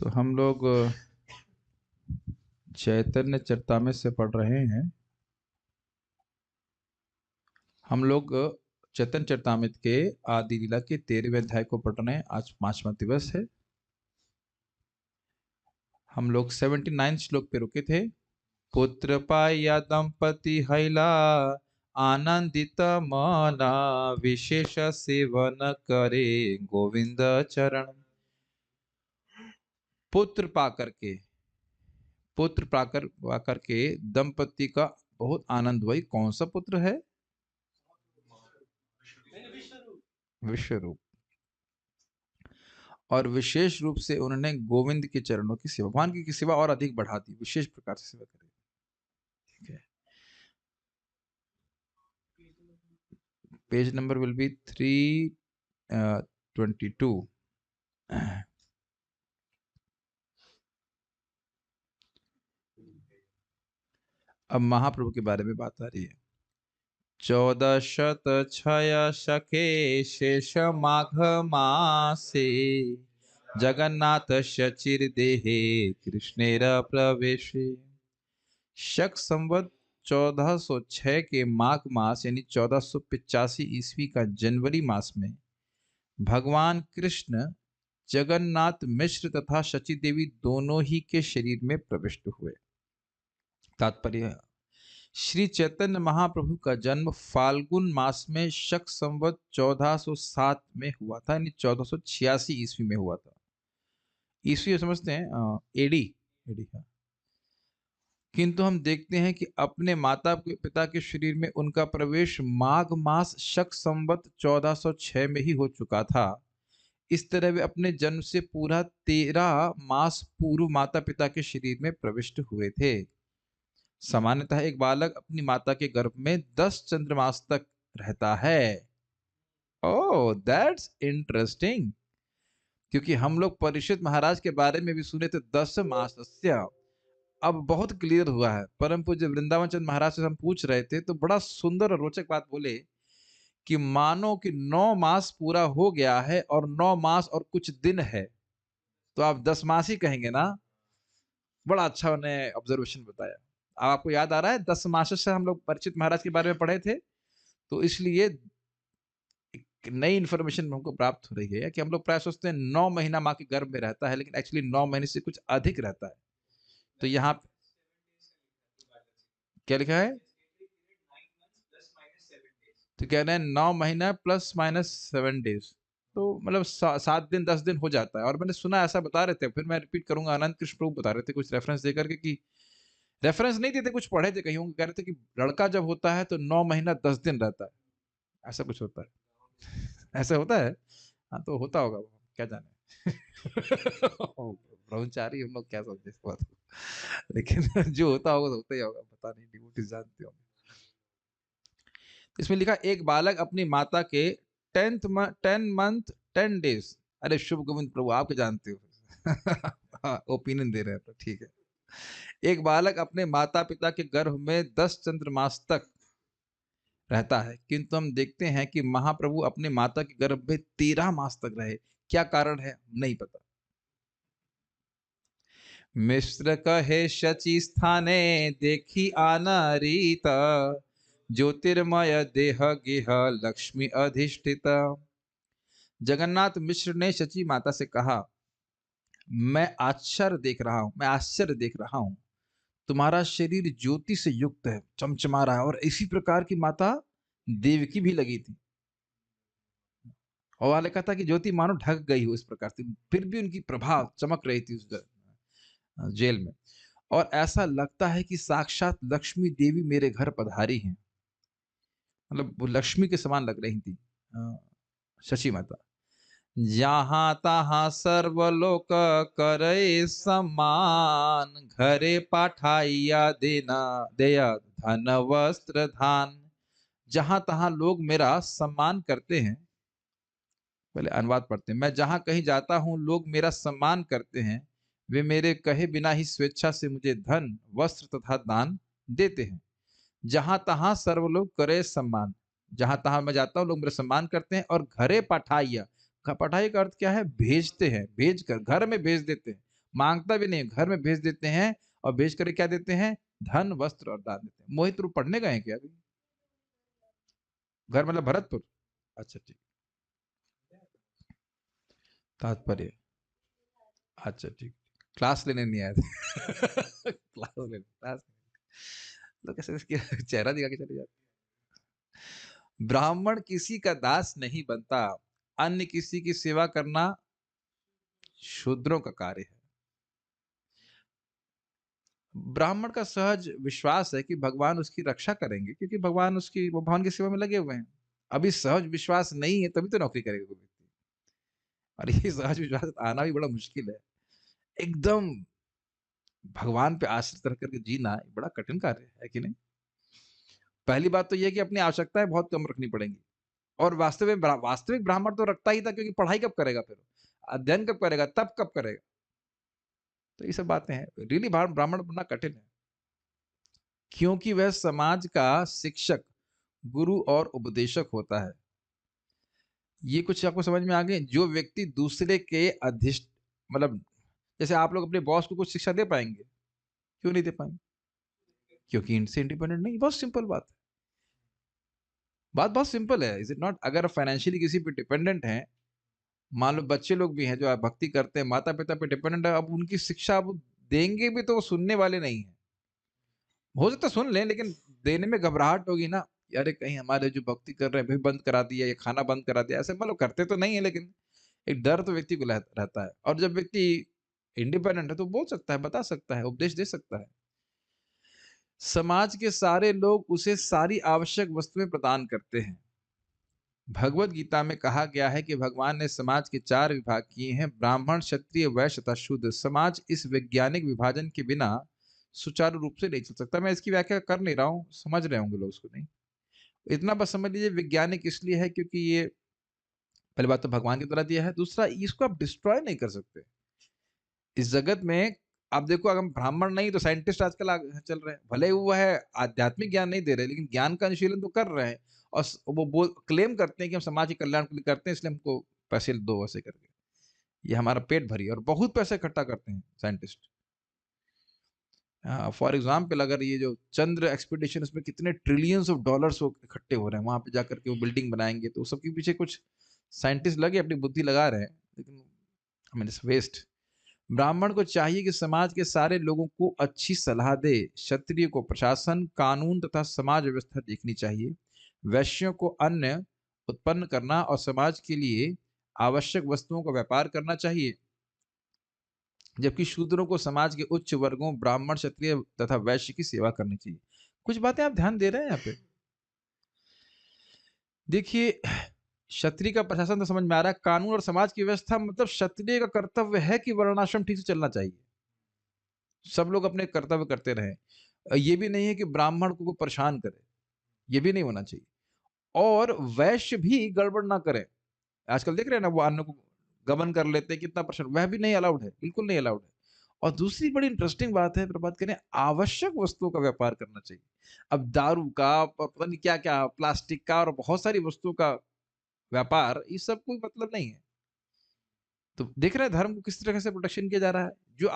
तो हम लोग चैतन्य चरितामृत से पढ़ रहे हैं। हम लोग चैतन्य चरितामृत के आदि लीला के 13वें अध्याय को पढ़ रहे हैं। आज 5वां दिवस है। हम लोग 79 श्लोक पे रुके थे। पुत्र पाया दंपति हैला आनंदित मना विशेष सेवन करे गोविंद चरण। पुत्र पाकर के दंपति का बहुत आनंद हुआ। कौन सा पुत्र है? विश्वरूप। और विशेष रूप से उन्होंने गोविंद के चरणों की सेवा, भगवान की सेवा और अधिक बढ़ा दी, विशेष प्रकार से सेवा करें। ठीक है, पेज नंबर विल बी 322। अब महाप्रभु के बारे में बात आ रही है। 1406 शके शेष माघ मासे जगन्नाथ शचिर देहे कृष्णेर प्रवेशे। शक संवत 1406 के माघ मास यानी 1485 ईस्वी का जनवरी मास में भगवान कृष्ण जगन्नाथ मिश्र तथा शची देवी दोनों ही के शरीर में प्रविष्ट हुए। तात्पर्य, श्री चैतन्य महाप्रभु का जन्म फाल्गुन मास में शक संवत 1407 में हुआ था, यानी 1486 ईस्वी में हुआ था। ईस्वी समझते हैं, एडी एडी। हाँ, किंतु हम देखते हैं कि अपने माता पिता के शरीर में उनका प्रवेश माघ मास शक संवत 1406 में ही हो चुका था। इस तरह वे अपने जन्म से पूरा 13 मास पूर्व माता पिता के शरीर में प्रविष्ट हुए थे। सामान्यतः एक बालक अपनी माता के गर्भ में 10 चंद्रमास तक रहता है। ओह, दैट्स इंटरेस्टिंग, क्योंकि हम लोग परीक्षित महाराज के बारे में भी सुने थे 10 मासस्य। अब बहुत क्लियर हुआ है। परम पूज्य वृंदावन चंद्र महाराज से हम पूछ रहे थे तो बड़ा सुंदर और रोचक बात बोले कि मानो कि 9 मास पूरा हो गया है और 9 मास और कुछ दिन है, तो आप 10 मास ही कहेंगे ना। बड़ा अच्छा उन्हें ऑब्जर्वेशन बताया। अब आपको याद आ रहा है 10 मास से हम लोग परीक्षित महाराज के बारे में पढ़े थे, तो इसलिए एक नई इंफॉर्मेशन हमको प्राप्त हो रही है कि हम लोग प्राय सोचते हैं 9 महीना माँ के गर्भ में रहता है, लेकिन एक्चुअली 9 महीने से कुछ अधिक रहता है। तो यहाँ क्या लिखा है? तो कह रहे हैं 9 महीना प्लस माइनस 7 डेज, तो मतलब 7 दिन 10 दिन हो जाता है। और मैंने सुना ऐसा बता रहे थे, फिर मैं रिपीट करूंगा, आनंद कृष्ण प्रभु बता रहे थे कुछ रेफरेंस देकर के, कि रेफरेंस नहीं देते, कुछ पढ़े थे कहीं, कह रहे थे कि लड़का जब होता है तो 9 महीना 10 दिन रहता है, ऐसा कुछ होता है। ऐसा होता है। हाँ, तो होता होगा, क्या जाने। ब्रह्मचारी हम लोग क्या समझे इस बात को, लेकिन जो होता होगा तो होता ही होगा, पता नहीं, डिवोटीज जानते होंगे। इसमें लिखा एक बालक अपनी माता के 10 मंथ 10 डेज। अरे शुभ गोविंद प्रभु, आप जानते हो। ओपिनियन दे रहे हैं तो ठीक है। एक बालक अपने माता पिता के गर्भ में 10 चंद्रमास तक रहता है, किंतु हम देखते हैं कि महाप्रभु अपने माता के गर्भ में 13 मास तक रहे। क्या कारण है नहीं पता। मिश्र कहे शची स्थाने देखी आनारीता ज्योतिर्मय देह गेह लक्ष्मी अधिष्ठिता। जगन्नाथ मिश्र ने शची माता से कहा, मैं आश्चर्य देख रहा हूं, तुम्हारा शरीर ज्योति से युक्त है, चमचमा रहा है, और इसी प्रकार की माता देवकी भी लगी थी। और वाले कहा था कि ज्योति मानो ढक गई हो इस प्रकार से, फिर भी उनकी प्रभा चमक रही थी उस जेल में। और ऐसा लगता है कि साक्षात लक्ष्मी देवी मेरे घर पधारी हैं। मतलब वो लक्ष्मी के समान लग रही थी शची माता। जहां तहां सर्वलोक करे सम्मान घरे पाठाइया देना दया धन वस्त्र धान। जहां तहां लोग मेरा सम्मान करते हैं, पहले अनुवाद पढ़ते हैं। मैं जहां कहीं जाता हूं लोग मेरा सम्मान करते हैं, वे मेरे कहे बिना ही स्वेच्छा से मुझे धन वस्त्र तथा दान देते हैं। जहां तहां सर्वलोग करे सम्मान, जहां तहां मैं जाता हूं लोग मेरा सम्मान करते हैं। और घरे पठाइया, पठाई का अर्थ क्या है? भेजते हैं, भेज कर घर में भेज देते हैं। मांगता भी नहीं, घर में भेज देते हैं और भेज कर क्या देते हैं, धन वस्त्र और दान देते हैं। मोहित रूप पढ़ने गए हैं क्या अभी? घर मतलब भरतपुर? अच्छा ठीक। तात्पर्य, अच्छा ठीक। क्लास लेने नहीं आए थे क्लास तो कैसे इसकी चेहरा दिखा के चले जाते। ब्राह्मण किसी का दास नहीं बनता, अन्य किसी की सेवा करना शूद्रों का कार्य है। ब्राह्मण का सहज विश्वास है कि भगवान उसकी रक्षा करेंगे, क्योंकि भगवान उसकी, वो भगवान की सेवा में लगे हुए हैं। अभी सहज विश्वास नहीं है तभी तो नौकरी करेगा कोई व्यक्ति, और ये सहज विश्वास आना भी बड़ा मुश्किल है। एकदम भगवान पे आश्रित रह करके जीना बड़ा कठिन कार्य है कि नहीं? पहली बात तो ये है कि अपनी आवश्यकताएं बहुत कम रखनी पड़ेंगी, और वास्तविक ब्राह्मण तो रखता ही था, क्योंकि पढ़ाई कब करेगा फिर, अध्ययन कब करेगा, तब कब करेगा। तो ये सब बातें हैं, रियली ब्राह्मण बनना कठिन है, क्योंकि वह समाज का शिक्षक, गुरु और उपदेशक होता है। ये कुछ आपको समझ में आ गए? जो व्यक्ति दूसरे के अधिष्ठ, मतलब जैसे आप लोग अपने बॉस को कुछ शिक्षा दे पाएंगे? क्यों नहीं दे पाएंगे? क्योंकि इनसे इंडिपेंडेंट नहीं। बहुत सिंपल बात है, बात बहुत सिंपल है, इज इट नॉट? अगर फाइनेंशियली किसी पे डिपेंडेंट हैं, मान लो बच्चे लोग भी हैं जो भक्ति करते हैं, माता पिता पे डिपेंडेंट है, अब उनकी शिक्षा अब देंगे भी तो वो सुनने वाले नहीं है। हो सकता है सुन लें, लेकिन देने में घबराहट होगी ना, अरे कहीं हमारे जो भक्ति कर रहे हैं भी बंद करा दिया, या खाना बंद करा दिया, ऐसे मतलब करते तो नहीं है, लेकिन एक डर तो व्यक्ति को रहता है। और जब व्यक्ति इंडिपेंडेंट है तो बोल सकता है, बता सकता है, उपदेश दे सकता है। समाज के सारे लोग उसे सारी आवश्यक वस्तुएं प्रदान करते हैं। भगवत गीता में कहा गया है कि भगवान ने समाज के 4 विभाग किए हैं, ब्राह्मण, क्षत्रिय, वैश्य तथा शूद्र। समाज इस वैज्ञानिक विभाजन के बिना सुचारू रूप से नहीं चल सकता। मैं इसकी व्याख्या कर नहीं रहा हूँ, समझ रहे होंगे लोग उसको, नहीं इतना बस समझ लीजिए, वैज्ञानिक इसलिए है क्योंकि ये, पहली बात तो भगवान की तरह दिया है, दूसरा इसको आप डिस्ट्रॉय नहीं कर सकते। इस जगत में आप देखो, अगर हम ब्राह्मण नहीं तो साइंटिस्ट आजकल चल रहे हैं, भले ही वो है आध्यात्मिक ज्ञान नहीं दे रहे, लेकिन ज्ञान का अनुशीलन तो कर रहे हैं, और वो बोल क्लेम करते हैं कि हम समाज के कल्याण के लिए करते हैं, इसलिए हमको पैसे दो, वैसे करके ये हमारा पेट भरी, और बहुत पैसे इकट्ठा करते हैं साइंटिस्ट। फॉर एग्जाम्पल, अगर ये जो चंद्र एक्सपीडिशन, इसमें कितने ट्रिलियंस ऑफ डॉलर्स इकट्ठे हो रहे हैं, वहां पे जाकर के वो बिल्डिंग बनाएंगे, तो सबके पीछे कुछ साइंटिस्ट लगे अपनी बुद्धि लगा रहे हैं, लेकिन आई मीन इट्स वेस्ट। ब्राह्मण को चाहिए कि समाज के सारे लोगों को अच्छी सलाह दे। क्षत्रिय को प्रशासन, कानून तथा समाज व्यवस्था देखनी चाहिए। वैश्यों को अन्न उत्पन्न करना और समाज के लिए आवश्यक वस्तुओं का व्यापार करना चाहिए, जबकि शूद्रों को समाज के उच्च वर्गों, ब्राह्मण, क्षत्रिय तथा वैश्य की सेवा करनी चाहिए। कुछ बातें आप ध्यान दे रहे हैं यहाँ पे? देखिए, क्षत्रिय का प्रशासन तो समझ में आ रहा है, कानून और समाज की व्यवस्था, मतलब क्षत्रिय का कर्तव्य है कि वर्णाश्रम ठीक से चलना चाहिए, सब लोग अपने कर्तव्य करते रहे। ये भी नहीं है कि ब्राह्मण को परेशान करे, ये भी नहीं होना चाहिए, और वैश्य भी गड़बड़ ना करे। आजकल देख रहे हैं ना, वो अन्न को गबन कर लेते हैं, कितना परसेंट, वह भी नहीं अलाउड है, बिल्कुल नहीं अलाउड है। और दूसरी बड़ी इंटरेस्टिंग बात है, बात करें, आवश्यक वस्तुओं का व्यापार करना चाहिए। अब दारू का, पता नहीं क्या क्या, प्लास्टिक का, और बहुत सारी वस्तुओं का व्यापार, ये सब कोई मतलब नहीं है। तो देख रहे हैं धर्म को किस तरह से प्रोटेक्शन किया जा रहा है। जो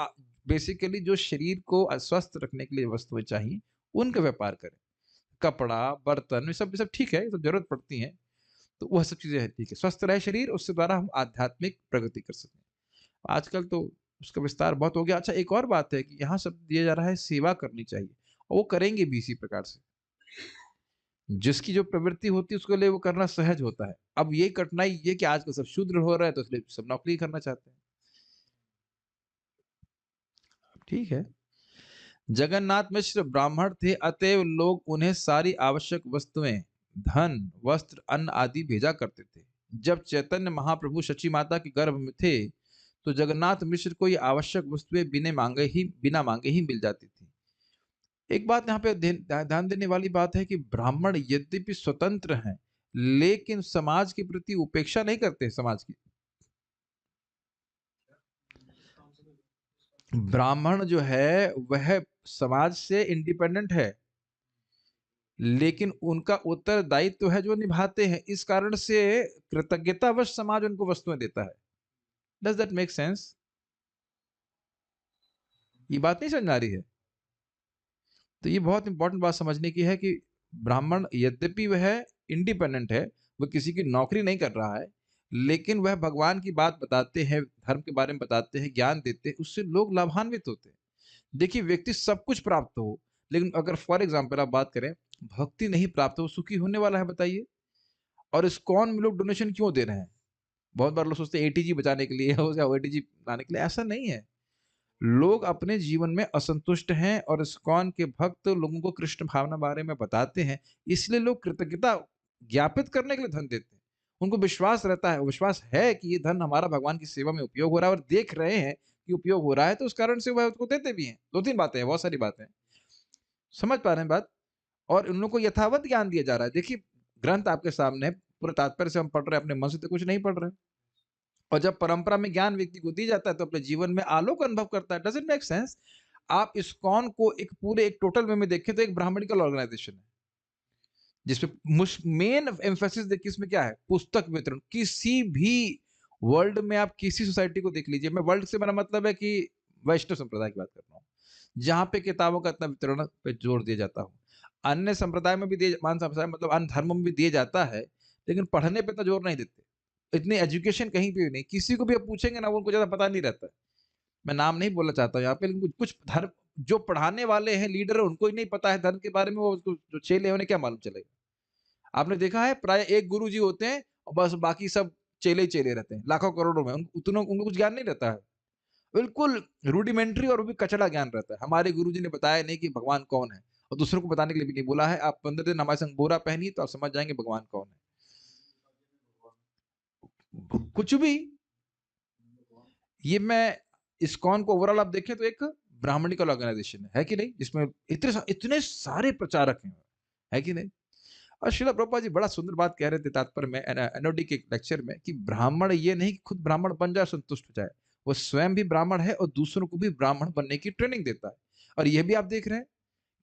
बेसिकली जो शरीर को स्वस्थ रखने के लिए वस्तुएं चाहिए, उनका व्यापार करें। कपड़ा, बर्तन, ये सब ठीक है, ये सब जरूरत पड़ती है, तो वह सब चीजें ठीक है, स्वस्थ रहे शरीर, उससे द्वारा हम आध्यात्मिक प्रगति कर सकते हैं। आजकल तो उसका विस्तार बहुत हो गया। अच्छा, एक और बात है कि यहाँ सब दिया जा रहा है, सेवा करनी चाहिए, और वो करेंगे भी इसी प्रकार से। जिसकी जो प्रवृत्ति होती है उसके लिए वो करना सहज होता है। अब ये कठिनाई ये कि आजकल सब शूद्र हो रहा है, तो इसलिए सब नौकरी करना चाहते हैं। ठीक है, जगन्नाथ मिश्र ब्राह्मण थे, अतएव लोग उन्हें सारी आवश्यक वस्तुएं, धन, वस्त्र, अन्न आदि भेजा करते थे। जब चैतन्य महाप्रभु शची माता के गर्भ में थे, तो जगन्नाथ मिश्र को ये आवश्यक वस्तुएं बिना मांगे ही मिल जाती थी। एक बात यहाँ पे ध्यान देने वाली बात है कि ब्राह्मण यद्यपि स्वतंत्र हैं, लेकिन समाज के प्रति उपेक्षा नहीं करते। समाज की, ब्राह्मण जो है वह समाज से इंडिपेंडेंट है, लेकिन उनका उत्तरदायित्व तो है जो निभाते हैं, इस कारण से कृतज्ञतावश समाज उनको वस्तुएं देता है। Does that make sense? ये बात नहीं समझ में आ रही है? तो ये बहुत इंपॉर्टेंट बात समझने की है कि ब्राह्मण यद्यपि वह इंडिपेंडेंट है, वह किसी की नौकरी नहीं कर रहा है, लेकिन वह भगवान की बात बताते हैं, धर्म के बारे में बताते हैं, ज्ञान देते हैं, उससे लोग लाभान्वित होते हैं। देखिए व्यक्ति सब कुछ प्राप्त हो, लेकिन अगर फॉर एग्ज़ाम्पल आप बात करें, भक्ति नहीं प्राप्त हो, सुखी होने वाला है बताइए? और इस्कॉन में लोग डोनेशन क्यों दे रहे हैं? बहुत बार लोग सोचते हैं एटीजी बचाने के लिए हो या ओटीजी लाने के लिए, ऐसा नहीं है। लोग अपने जीवन में असंतुष्ट हैं और इस्कॉन के भक्त लोगों को कृष्ण भावना बारे में बताते हैं, इसलिए लोग कृतज्ञता ज्ञापित करने के लिए धन देते हैं। उनको विश्वास रहता है, विश्वास है कि ये धन हमारा भगवान की सेवा में उपयोग हो रहा है और देख रहे हैं कि उपयोग हो रहा है, तो उस कारण से वह उसको देते भी हैं। 2-3 बातें हैं, बहुत सारी बातें हैं। समझ पा रहे हैं बात? और उन लोगों को यथावत ज्ञान दिया जा रहा है। देखिए, ग्रंथ आपके सामने है, पूरे तात्पर्य से हम पढ़ रहे हैं, अपने मन से तो कुछ नहीं पढ़ रहे हैं। और जब परंपरा में ज्ञान व्यक्ति को दी जाता है, तो अपने जीवन में आलोक अनुभव करता है। Does it make sense? आप इस्कॉन को एक पूरे एक टोटल वे में देखें तो एक ब्राह्मणिकल ऑर्गेनाइज़ेशन है, जिसपे मुश मेन एम्फेसिस देखिए इसमें क्या है? पुस्तक वितरण। किसी भी वर्ल्ड में आप किसी सोसाइटी को देख लीजिए, मैं वर्ल्ड से मेरा मतलब है कि वैष्णव संप्रदाय की बात कर रहा हूँ, जहाँ पे किताबों का इतना वितरण पे जोर दिया जाता हो। अन्य संप्रदाय में भी दिए मान संप्रदाय मतलब अन्य धर्मों में भी दिया जाता है, लेकिन पढ़ने पे इतना जोर नहीं देते। इतनी एजुकेशन कहीं पे भी नहीं। किसी को भी आप पूछेंगे ना, वो उनको ज़्यादा पता नहीं रहता है। मैं नाम नहीं बोलना चाहता हूँ यहाँ पे, लेकिन कुछ कुछ धर्म जो पढ़ाने वाले हैं, लीडर हैं, उनको ही नहीं पता है धर्म के बारे में, वो उसको जो चेले हैं, उन्हें क्या मालूम चलेगा? आपने देखा है प्राय एक गुरुजी होते हैं और बस बाकी सब चेले ही चेले रहते हैं, लाखों करोड़ों में। उन उतनों उनको कुछ ज्ञान नहीं रहता है। बिल्कुल रूडिमेंटरी और वो भी कचड़ा ज्ञान रहता है। हमारे गुरुजी ने बताया नहीं कि भगवान कौन है और दूसरों को बताने के लिए भी नहीं बोला है। आप 15 दिन हमारे संग बोरा पहनिए तो आप समझ जाएँगे भगवान कौन है। कुछ भी ये मैं इस्कॉन को ओवरऑल आप देखें तो एक ब्राह्मणिकल ऑर्गेनाइजेशन है कि नहीं? जिसमें इतने सारे प्रचारक हैं, है कि नहीं? और श्रील प्रभुपाद जी बड़ा सुंदर बात कह रहे थे तात्पर्य में एनओडी के लेक्चर में कि ब्राह्मण ये नहीं कि खुद ब्राह्मण बन जाए संतुष्ट हो जाए, वो स्वयं भी ब्राह्मण है और दूसरों को भी ब्राह्मण बनने की ट्रेनिंग देता है। और ये भी आप देख रहे हैं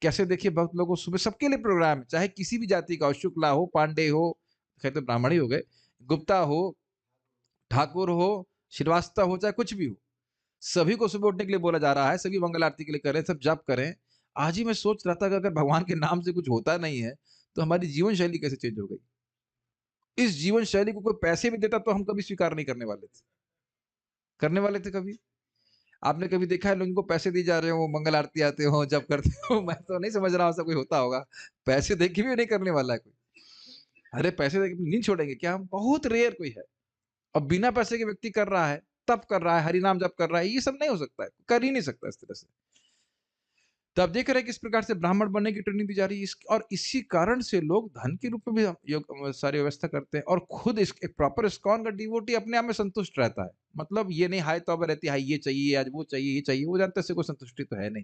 कैसे, देखिए भक्त लोगों सुबह सबके लिए प्रोग्राम है, चाहे किसी भी जाति का हो, शुक्ला हो, पांडे हो, खैर तो ब्राह्मण ही हो गए, गुप्ता हो, ठाकुर हो, श्रीवास्तव हो, चाहे कुछ भी हो, सभी को सुबह उठने के लिए बोला जा रहा है, सभी मंगल आरती के लिए करें, सब जप करें। आज ही मैं सोच रहा था कि अगर भगवान के नाम से कुछ होता नहीं है, तो हमारी जीवन शैली कैसे चेंज हो गई? इस जीवन शैली को कोई पैसे भी देता तो हम कभी स्वीकार नहीं करने वाले थे। करने वाले थे कभी? आपने कभी देखा है लोगों को पैसे दिए जा रहे हो, मंगल आरती आते हो, जप करते हो? मैं तो नहीं समझ रहा हूँ ऐसा कोई होता होगा। पैसे दे के भी नहीं करने वाला है कोई। अरे पैसे दे के नहीं छोड़ेंगे क्या हम? बहुत रेयर कोई है। और बिना पैसे के व्यक्ति कर रहा है, तप कर रहा है, हरि नाम जप कर रहा है, ये सब नहीं हो सकता है। कर ही नहीं सकता इस तरह से। तो आप देख रहे हैं किस प्रकार से ब्राह्मण बनने की ट्रेनिंग दी जा रही है और इसी कारण से लोग धन के रूप में भी सारी व्यवस्था करते हैं और खुद एक प्रॉपर इस्कॉन का डिवोटी अपने आप में संतुष्ट रहता है। मतलब ये नहीं हाय तौबा रहती है, हाय ये चाहिए, आज वो चाहिए, ये चाहिए, वो जानते से कोई संतुष्टि तो है नहीं।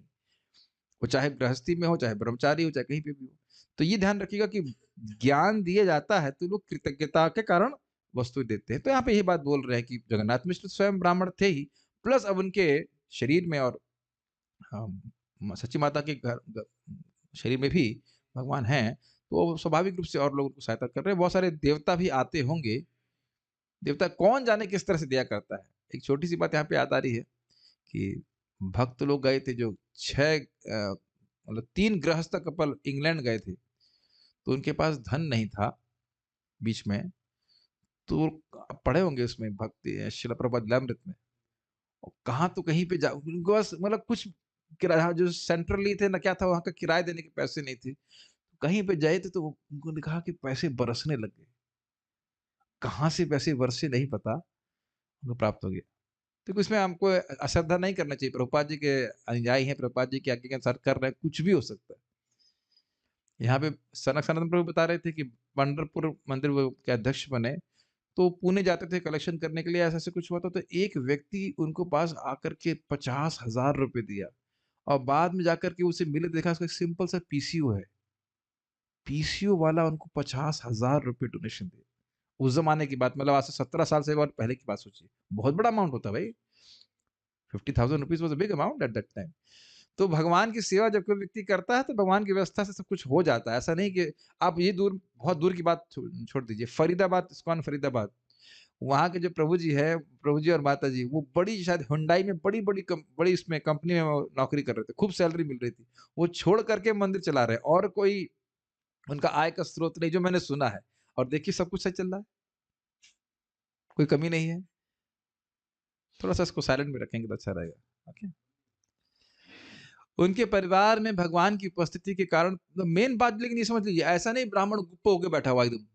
वो चाहे गृहस्थी में हो, चाहे ब्रह्मचारी हो, चाहे कहीं पे भी हो। तो ये ध्यान रखिएगा कि ज्ञान दिया जाता है तो लोग कृतज्ञता के कारण वस्तु देते हैं। तो यहाँ पे यही बात बोल रहे हैं कि जगन्नाथ मिश्र स्वयं ब्राह्मण थे ही, प्लस अब उनके शरीर में और सच्ची माता के शरीर में भी भगवान हैं, तो स्वाभाविक रूप से और लोग उनको सहायता कर रहे हैं। बहुत सारे देवता भी आते होंगे, देवता कौन जाने किस तरह से दिया करता है। एक छोटी-सी बात यहाँ पे याद आ रही है कि भक्त लोग गए थे जो 6 मतलब 3 गृहस्थ कपल इंग्लैंड गए थे, तो उनके पास धन नहीं था बीच में, तो आप पढ़े होंगे उसमें भक्ति शिला प्रभुपाद लीलामृत में। और कहाँ तो कहीं पे जा उनको बस मतलब कुछ किराया जो सेंट्रली थे ना क्या था वहाँ का किराया देने के पैसे नहीं थे। कहीं पे गए थे तो उन्होंने कहा कि पैसे बरसने लग गए। कहाँ से पैसे बरसे नहीं पता, उनको प्राप्त हो गया। देखो इसमें हमको अश्रद्धा नहीं करना चाहिए। प्रभुपाद जी के अनुयायी हैं, प्रभुपाद जी की आज्ञा के अनुसार कर रहे हैं, कुछ भी हो सकता है। यहाँ पे सनातन प्रभु बता रहे थे कि पंढरपुर मंदिर वो के अध्यक्ष बने, तो पुणे जाते थे कलेक्शन करने के लिए, ऐसा-ऐसा कुछ हुआ था, तो एक व्यक्ति उनको पास आकर के 50,000 रुपए दिया और बाद में जाकर के उसे मिले, देखा उसका एक सिंपल सा पीसीओ है। पीसीओ वाला उनको 50,000 रुपए डोनेशन दिए। उस ज़माने की बात, मतलब आज से 17 साल से और पहले की बात सोचिए। बहुत बड़ा अमाउंट होता है भाई। 50,000 rupees was a big amount at that time. तो भगवान की सेवा जब कोई व्यक्ति करता है तो भगवान की व्यवस्था से सब कुछ हो जाता है। ऐसा नहीं कि आप ये दूर बहुत दूर की बात छोड़ दीजिए। फरीदाबाद, इस्कॉन फरीदाबाद, वहाँ के जो प्रभु जी और माता जी, वो बड़ी शायद हुंडई में बड़ी इसमें कंपनी में वो नौकरी कर रहे थे, खूब सैलरी मिल रही थी। वो छोड़ कर के मंदिर चला रहे हैं और कोई उनका आय का स्रोत नहीं, जो मैंने सुना है। और देखिए सब कुछ सही चल रहा है, कोई कमी नहीं है। थोड़ा-सा इसको साइलेंट में रखेंगे तो अच्छा रहेगा। ओके। उनके परिवार में भगवान की उपस्थिति के कारण मेन बात, लेकिन ये समझ लीजिए, ऐसा नहीं ब्राह्मण गुप्त होके बैठा हुआ एकदम,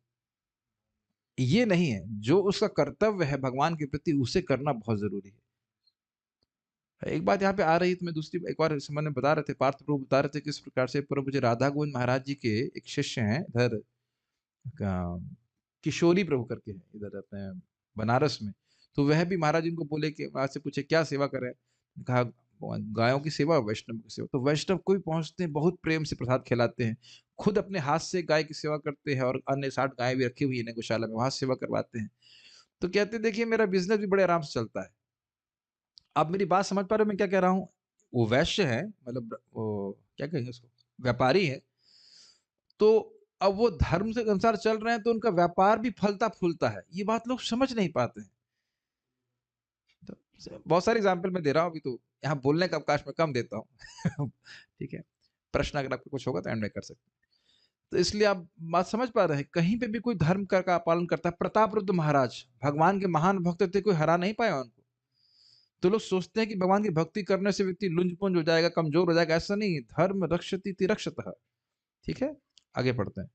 ये नहीं है। जो उसका कर्तव्य है भगवान के प्रति, उसे करना बहुत ज़रूरी है। एक बात यहाँ पे आ रही है तो मैं दूसरी एक और मैंने बता रहे थे, पार्थ प्रभु बता रहे थे किस प्रकार से प्रभु जी राधा गोविंद महाराज जी के एक शिष्य हैं इधर, किशोरी प्रभु करके हैं इधर अपने बनारस में। तो वह भी महाराज इनको बोले कि महाराज से पूछे क्या सेवा करें? कहा गायों की सेवा, वैष्णव की सेवा। तो वैष्णव कोई पहुंचते हैं, बहुत प्रेम से प्रसाद खिलाते हैं, खुद अपने हाथ से गाय की सेवा करते हैं और अन्य 60 गायें भी रखी हुई है गौशाला में, वहां सेवा करवाते हैं। तो कहते हैं देखिए मेरा बिजनेस भी बड़े आराम से चलता है। आप मेरी बात समझ पा रहे हो मैं क्या कह रहा हूँ? वो वैश्य है, मतलब वो क्या कहेंगे उसको, व्यापारी है। तो अब वो धर्म के अनुसार चल रहे हैं तो उनका व्यापार भी फलता-फूलता है। ये बात लोग समझ नहीं पाते हैं। तो बहुत सारे एग्ज़ाम्पल मैं दे रहा हूँ अभी तो, यहाँ बोलने का अवकाश मैं कम देता हूँ। ठीक है? प्रश्न अगर आपको कुछ होगा तो एंड में कर सकते हैं। तो इसलिए आप बात समझ पा रहे हैं, कहीं पे भी कोई धर्म का पालन करता है। प्रतापरुद्र महाराज भगवान के महान भक्त थे, कोई हरा नहीं पाया उनको। तो लोग सोचते हैं कि भगवान की भक्ति करने से व्यक्ति लुंज-पुंज हो जाएगा, कमज़ोर हो जाएगा, ऐसा नहीं है। धर्म रक्षति रक्षतः। ठीक है? आगे बढ़ते हैं।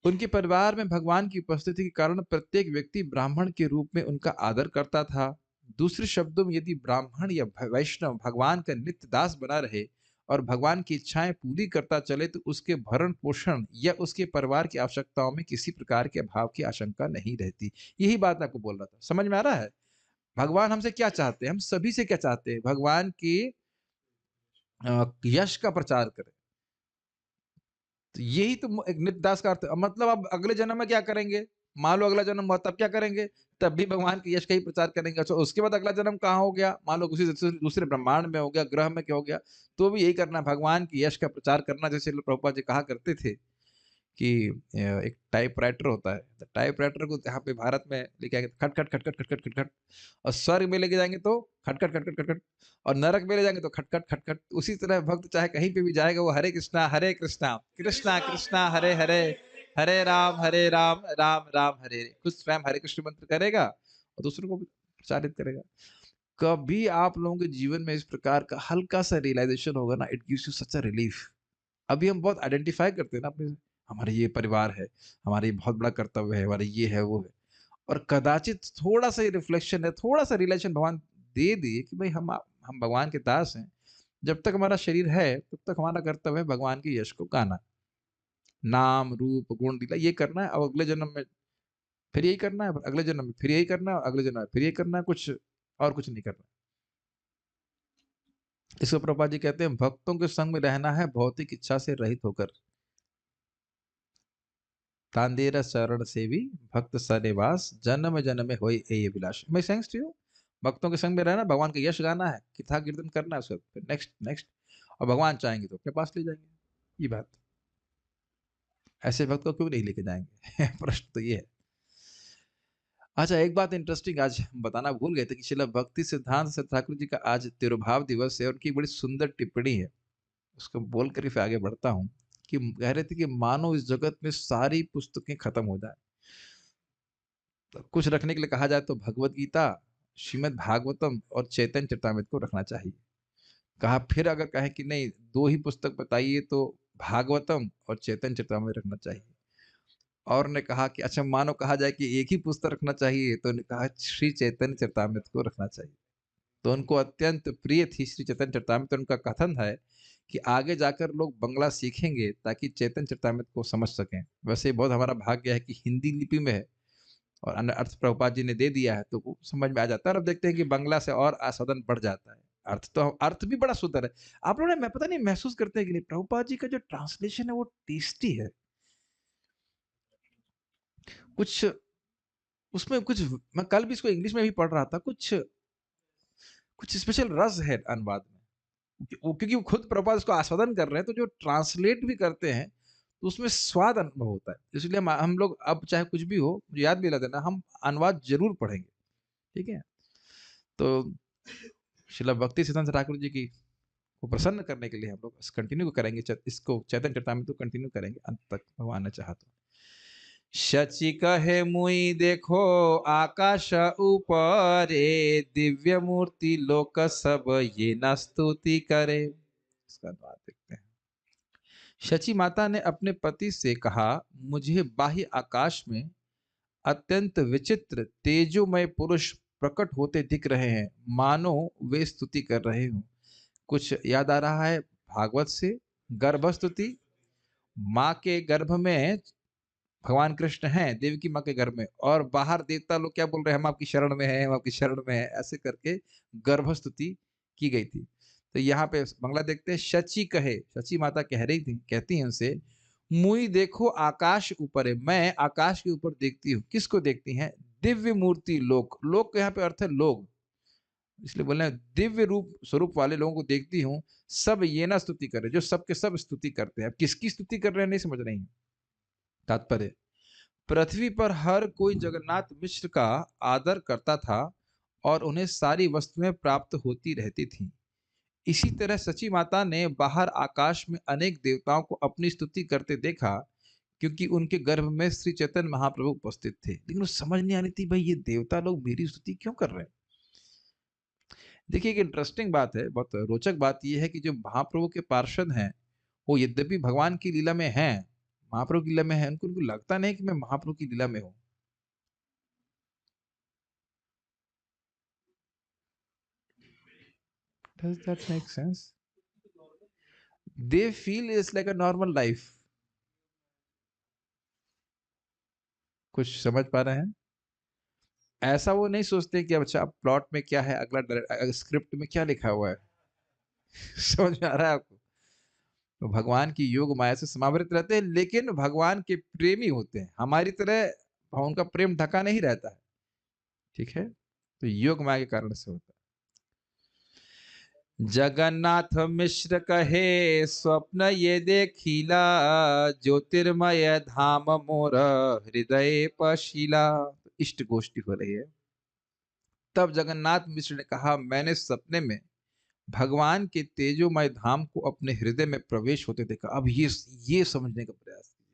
उनके परिवार में भगवान की उपस्थिति के कारण प्रत्येक व्यक्ति ब्राह्मण के रूप में उनका आदर करता था। दूसरे शब्दों में यदि ब्राह्मण या वैष्णव भगवान का नित्य दास बना रहे और भगवान की इच्छाएं पूरी करता चले तो उसके भरण पोषण या उसके परिवार की आवश्यकताओं में किसी प्रकार के अभाव की आशंका नहीं रहती। यही बात मैं आपको बोल रहा था, समझ में आ रहा है? भगवान हमसे क्या चाहते हैं, हम सभी से क्या चाहते हैं? भगवान के यश का प्रचार करें। तो यही तो एक नित्य दास का अर्थ है। मतलब अब अगले जन्म में क्या करेंगे? मान लो अगला जन्म हुआ तब क्या करेंगे? तब भी भगवान के यश का ही प्रचार करेंगे। अच्छा उसके बाद अगला जन्म कहाँ हो गया? मान लो किसी दूसरे ब्रह्मांड में हो गया, ग्रह में क्या हो गया, तो भी यही करना है, भगवान के यश का प्रचार करना। जैसे प्रभुपाद जी कहा करते थे कि एक टाइपराइटर होता है, तो टाइपराइटर को यहाँ पे भारत में लेके आएँगे खट, खट, खट, खट, खट, खट, खट, खट, और स्वर्ग में लेके जाएँगे तो खट, खट, खट, खट, खट, खट, और नरक में ले जाएँगे तो खट, खट, खट, खट। उसी तरह भक्त चाहे कहीं पे भी जाएगा वो हरे कृष्णा, कृष्णा कृष्णा हरे हरे, हरे राम, राम राम हरे हरे। खुद स्वयं हरे कृष्ण मंत्र करेगा और दूसरों को भी प्रचारित करेगा। कभी आप लोगों के जीवन में इस प्रकार का हल्का सा रियलाइजेशन होगा ना, it gives you such a relief. अभी हम बहुत आइडेंटिफाई करते हैं ना अपने, हमारा ये परिवार है, हमारा ये बहुत बड़ा कर्तव्य है, हमारा ये है, वो है। और कदाचित थोड़ा-सा ये रिफ्लेक्शन है, थोड़ा-सा रियलाइज़ेशन भगवान दे दिए कि भई हम भगवान के दास हैं। जब तक हमारा शरीर है, तब तक हमारा कर्तव्य है भगवान के यश को गाना। नाम, रूप, गुण, लीला ये करना है, अब अगले जन्म में फिर यही करना है, अगले जन्म में फिर यही करना है, अगले जन्म में फिर यही करना है, कुछ और कुछ नहीं करना। इसको प्रभुपाद जी कहते हैं भक्तों के संग में रहना है भौतिक इच्छा से रहित होकर। तांदेरा शरण सेवी भक्त सनिवास जन्म जन्म में होई ए अभिलाष। मैं सेंस टू यू, भक्तों के संग में रहना, भगवान का यश गाना है, कथा कीर्तन करना है, उसके बाद फिर नेक्स्ट नेक्स्ट, और भगवान चाहेंगे तो अपने पास ले जाएंगे। ये बात, ऐसे भक्त को क्यों नहीं लेके जाएंगे? प्रश्न तो ये है। अच्छा एक बात इंटरेस्टिंग आज हम बताना भूल गए थे कि शिला भक्ति सिद्धांत से ठाकुर जी का आज तिरुभाव दिवस है, और उनकी बड़ी सुंदर टिप्पणी है, उसको बोल कर फिर आगे बढ़ता हूँ। कि कह रहे थे कि मानो इस जगत में सारी पुस्तकें खत्म हो जाए, तो कुछ रखने के लिए कहा जाए तो भगवत गीता, श्रीमद् भागवतम और चैतन्य चरितामृत को रखना चाहिए। कहा फिर अगर कहें कि नहीं दो ही पुस्तक बताइए तो भागवतम और चैतन्य चरितामृत रखना चाहिए। और ने कहा कि अच्छा मानो कहा जाए कि एक ही पुस्तक रखना चाहिए, तो उन्होंने कहा श्री चैतन्य चरितामृत को रखना चाहिए। तो उनको अत्यंत प्रिय थी श्री चैतन्य चरितामृत। उनका कथन है कि आगे जाकर लोग बंगला सीखेंगे ताकि चैतन्य चरितामृत को समझ सकें। वैसे बहुत हमारा भाग्य है कि हिंदी लिपि में है और अन्य अर्थ प्रभुपाद जी ने दे दिया है, तो वो समझ में आ जाता है। और अब देखते हैं कि बंगला से और आस्वादन बढ़ जाता है। अर्थ भी बड़ा सुंदर है। आप लोग ने मैं पता नहीं महसूस करते हैं कि नहीं, प्रभुपाद जी का जो ट्रांसलेशन है वो टेस्टी है। कुछ उसमें कुछ, मैं कल भी इसको इंग्लिश में भी पढ़ रहा था, कुछ कुछ स्पेशल रस है अनुवाद में। वो क्योंकि वो खुद प्रभुपाद इसको आस्वादन कर रहे हैं, तो जो ट्रांसलेट भी करते हैं तो उसमें स्वाद अनुभव होता है। इसलिए हम लोग अब चाहे कुछ भी हो, मुझे याद भी दिला देना, हम अनुवाद ज़रूर पढ़ेंगे, ठीक है? तो श्रील भक्ति सिद्धांत ठाकुर जी की को प्रसन्न करने के लिए हम लोग कंटिन्यू करेंगे, इसको चैतन्य चरितामृत को कंटिन्यू करेंगे अंत तक, भगवान ने चाहा तो। शची कहे मुई देखो आकाश ऊपरे, दिव्य मूर्ति लोक सब ये न स्तुति करे। इसका अनुवाद देखते हैं। शची माता ने अपने पति से कहा, मुझे बाह्य आकाश में अत्यंत विचित्र तेजोमय पुरुष प्रकट होते दिख रहे हैं, मानो वे स्तुति कर रहे हो। कुछ याद आ रहा है भागवत से? गर्भ स्तुति, माँ के गर्भ में भगवान कृष्ण हैं, देवकी माँ के गर्भ में, और बाहर देवता लोग क्या बोल रहे हैं, हम आपकी शरण में हैं, हम आपकी शरण में हैं, ऐसे करके गर्भ स्तुति की गई थी। तो यहाँ पे बंगला देखते हैं। शची कहे, शची माता कह रही थी, कहती हैं उनसे, मुई देखो आकाश ऊपर है, मैं आकाश के ऊपर देखती हूँ। किसको देखती हैं? दिव्य मूर्ति लोक, लोक यहाँ पे अर्थ है लोग, इसलिए बोल रहे हैं दिव्य रूप स्वरूप वाले लोगों को देखती हूँ, सब ये ना स्तुति कर रहे, जो सबके सब स्तुति करते हैं। अब किसकी स्तुति कर रहे हैं नहीं समझ रही हैं। तात्पर्य, पृथ्वी पर हर कोई जगन्नाथ मिश्र का आदर करता था और उन्हें सारी वस्तुएं प्राप्त होती रहती थी। इसी तरह सची माता ने बाहर आकाश में अनेक देवताओं को अपनी स्तुति करते देखा, क्योंकि उनके गर्भ में श्री चैतन्य महाप्रभु उपस्थित थे। लेकिन वो समझ नहीं आ रही थी, भाई ये देवता लोग मेरी स्तुति क्यों कर रहे हैं। देखिए, एक इंटरेस्टिंग बात है, बहुत रोचक बात यह है कि जो महाप्रभु के पार्षद हैं, वो यद्यपि भगवान की लीला में हैं, महाप्रभु की लीला में हैं, उनको लगता नहीं कि मैं महाप्रभु की लीला में हूँ। Does that make sense? They feel it's like a normal life. कुछ समझ पा रहे हैं? ऐसा वो नहीं सोचते कि अच्छा प्लॉट में क्या है, अगला स्क्रिप्ट में क्या लिखा हुआ है। समझ में आ रहा है आपको? तो भगवान की योग माया से समावृत रहते हैं, लेकिन भगवान के प्रेमी होते हैं, हमारी तरह उनका प्रेम ढका नहीं रहता है, ठीक है? तो योग माया के कारण से होता है। जगन्नाथ मिश्र कहे, स्वप्न ये देखिला, ज्योतिर्मय धाम मोर हृदय पशीला। इष्ट गोष्ठी हो रही है। तब जगन्नाथ मिश्र ने कहा, मैंने सपने में भगवान के तेजोमय धाम को अपने हृदय में प्रवेश होते देखा। अब ये समझने का प्रयास कीजिए,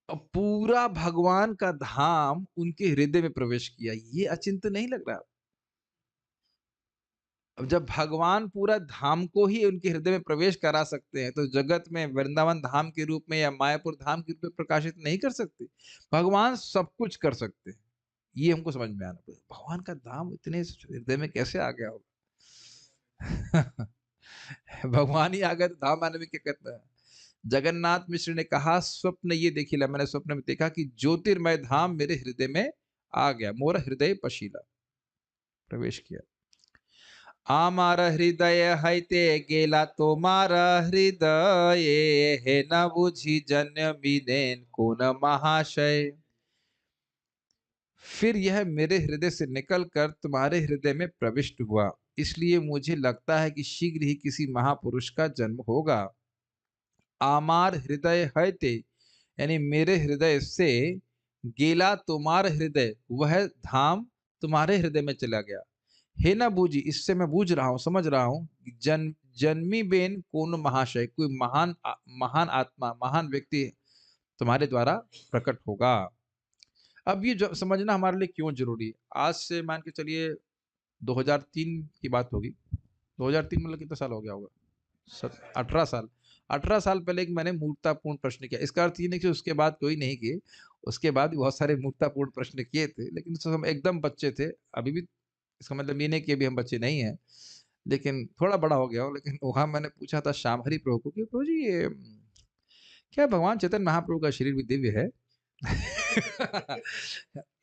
अब पूरा भगवान का धाम उनके हृदय में प्रवेश किया, ये अचिंत्य नहीं लग रहा? अब जब भगवान पूरा धाम को ही उनके हृदय में प्रवेश करा सकते हैं, तो जगत में वृंदावन धाम के रूप में या मायापुर धाम के रूप में प्रकाशित नहीं कर सकते? भगवान सब कुछ कर सकते हैं, ये हमको समझ में आना पड़ेगा। भगवान का धाम इतने हृदय में कैसे आ गया होगा? भगवान ही आ गए तो धाम आने में क्या कहता है? जगन्नाथ मिश्र ने कहा, स्वप्न ये देखिला, मैंने स्वप्न में देखा कि ज्योतिर्मय धाम मेरे हृदय में आ गया, मोर हृदय पशीला, प्रवेश किया। आमार हृदय हैते गेला तोमार हृदय, हे न बुझी जन्य मिनेन कौन महाशय। फिर यह मेरे हृदय से निकलकर तुम्हारे हृदय में प्रविष्ट हुआ, इसलिए मुझे लगता है कि शीघ्र ही किसी महापुरुष का जन्म होगा। आमार हृदय हैते यानी मेरे हृदय से, गेला तुम्हार हृदय, वह धाम तुम्हारे हृदय में चला गया। हे ना बूझी, इससे मैं बूझ रहा हूँ, समझ रहा हूँ, जन्मी बेन कौन महाशय, कोई महान आत्मा, महान व्यक्ति तुम्हारे द्वारा प्रकट होगा। अब ये जो समझना हमारे लिए क्यों जरूरी है, आज से मान के चलिए 2003 की बात होगी। 2003 मतलब कितना साल हो गया होगा? 18 साल। 18 साल पहले एक मैंने मूर्खतापूर्ण प्रश्न किया। इसका अर्थ ये नहीं कि उसके बाद कोई नहीं किए, उसके बाद भी बहुत सारे मूर्खतापूर्ण प्रश्न किए थे, लेकिन उस समय हम एकदम बच्चे थे। अभी भी इसका मतलब ये नहीं कि अभी हम बच्चे नहीं हैं, लेकिन थोड़ा बड़ा हो गया हूँ। लेकिन वहाँ मैंने पूछा था श्यामहरि प्रभु को कि प्रभु जी, ये क्या भगवान चैतन्य महाप्रभु का शरीर भी दिव्य है?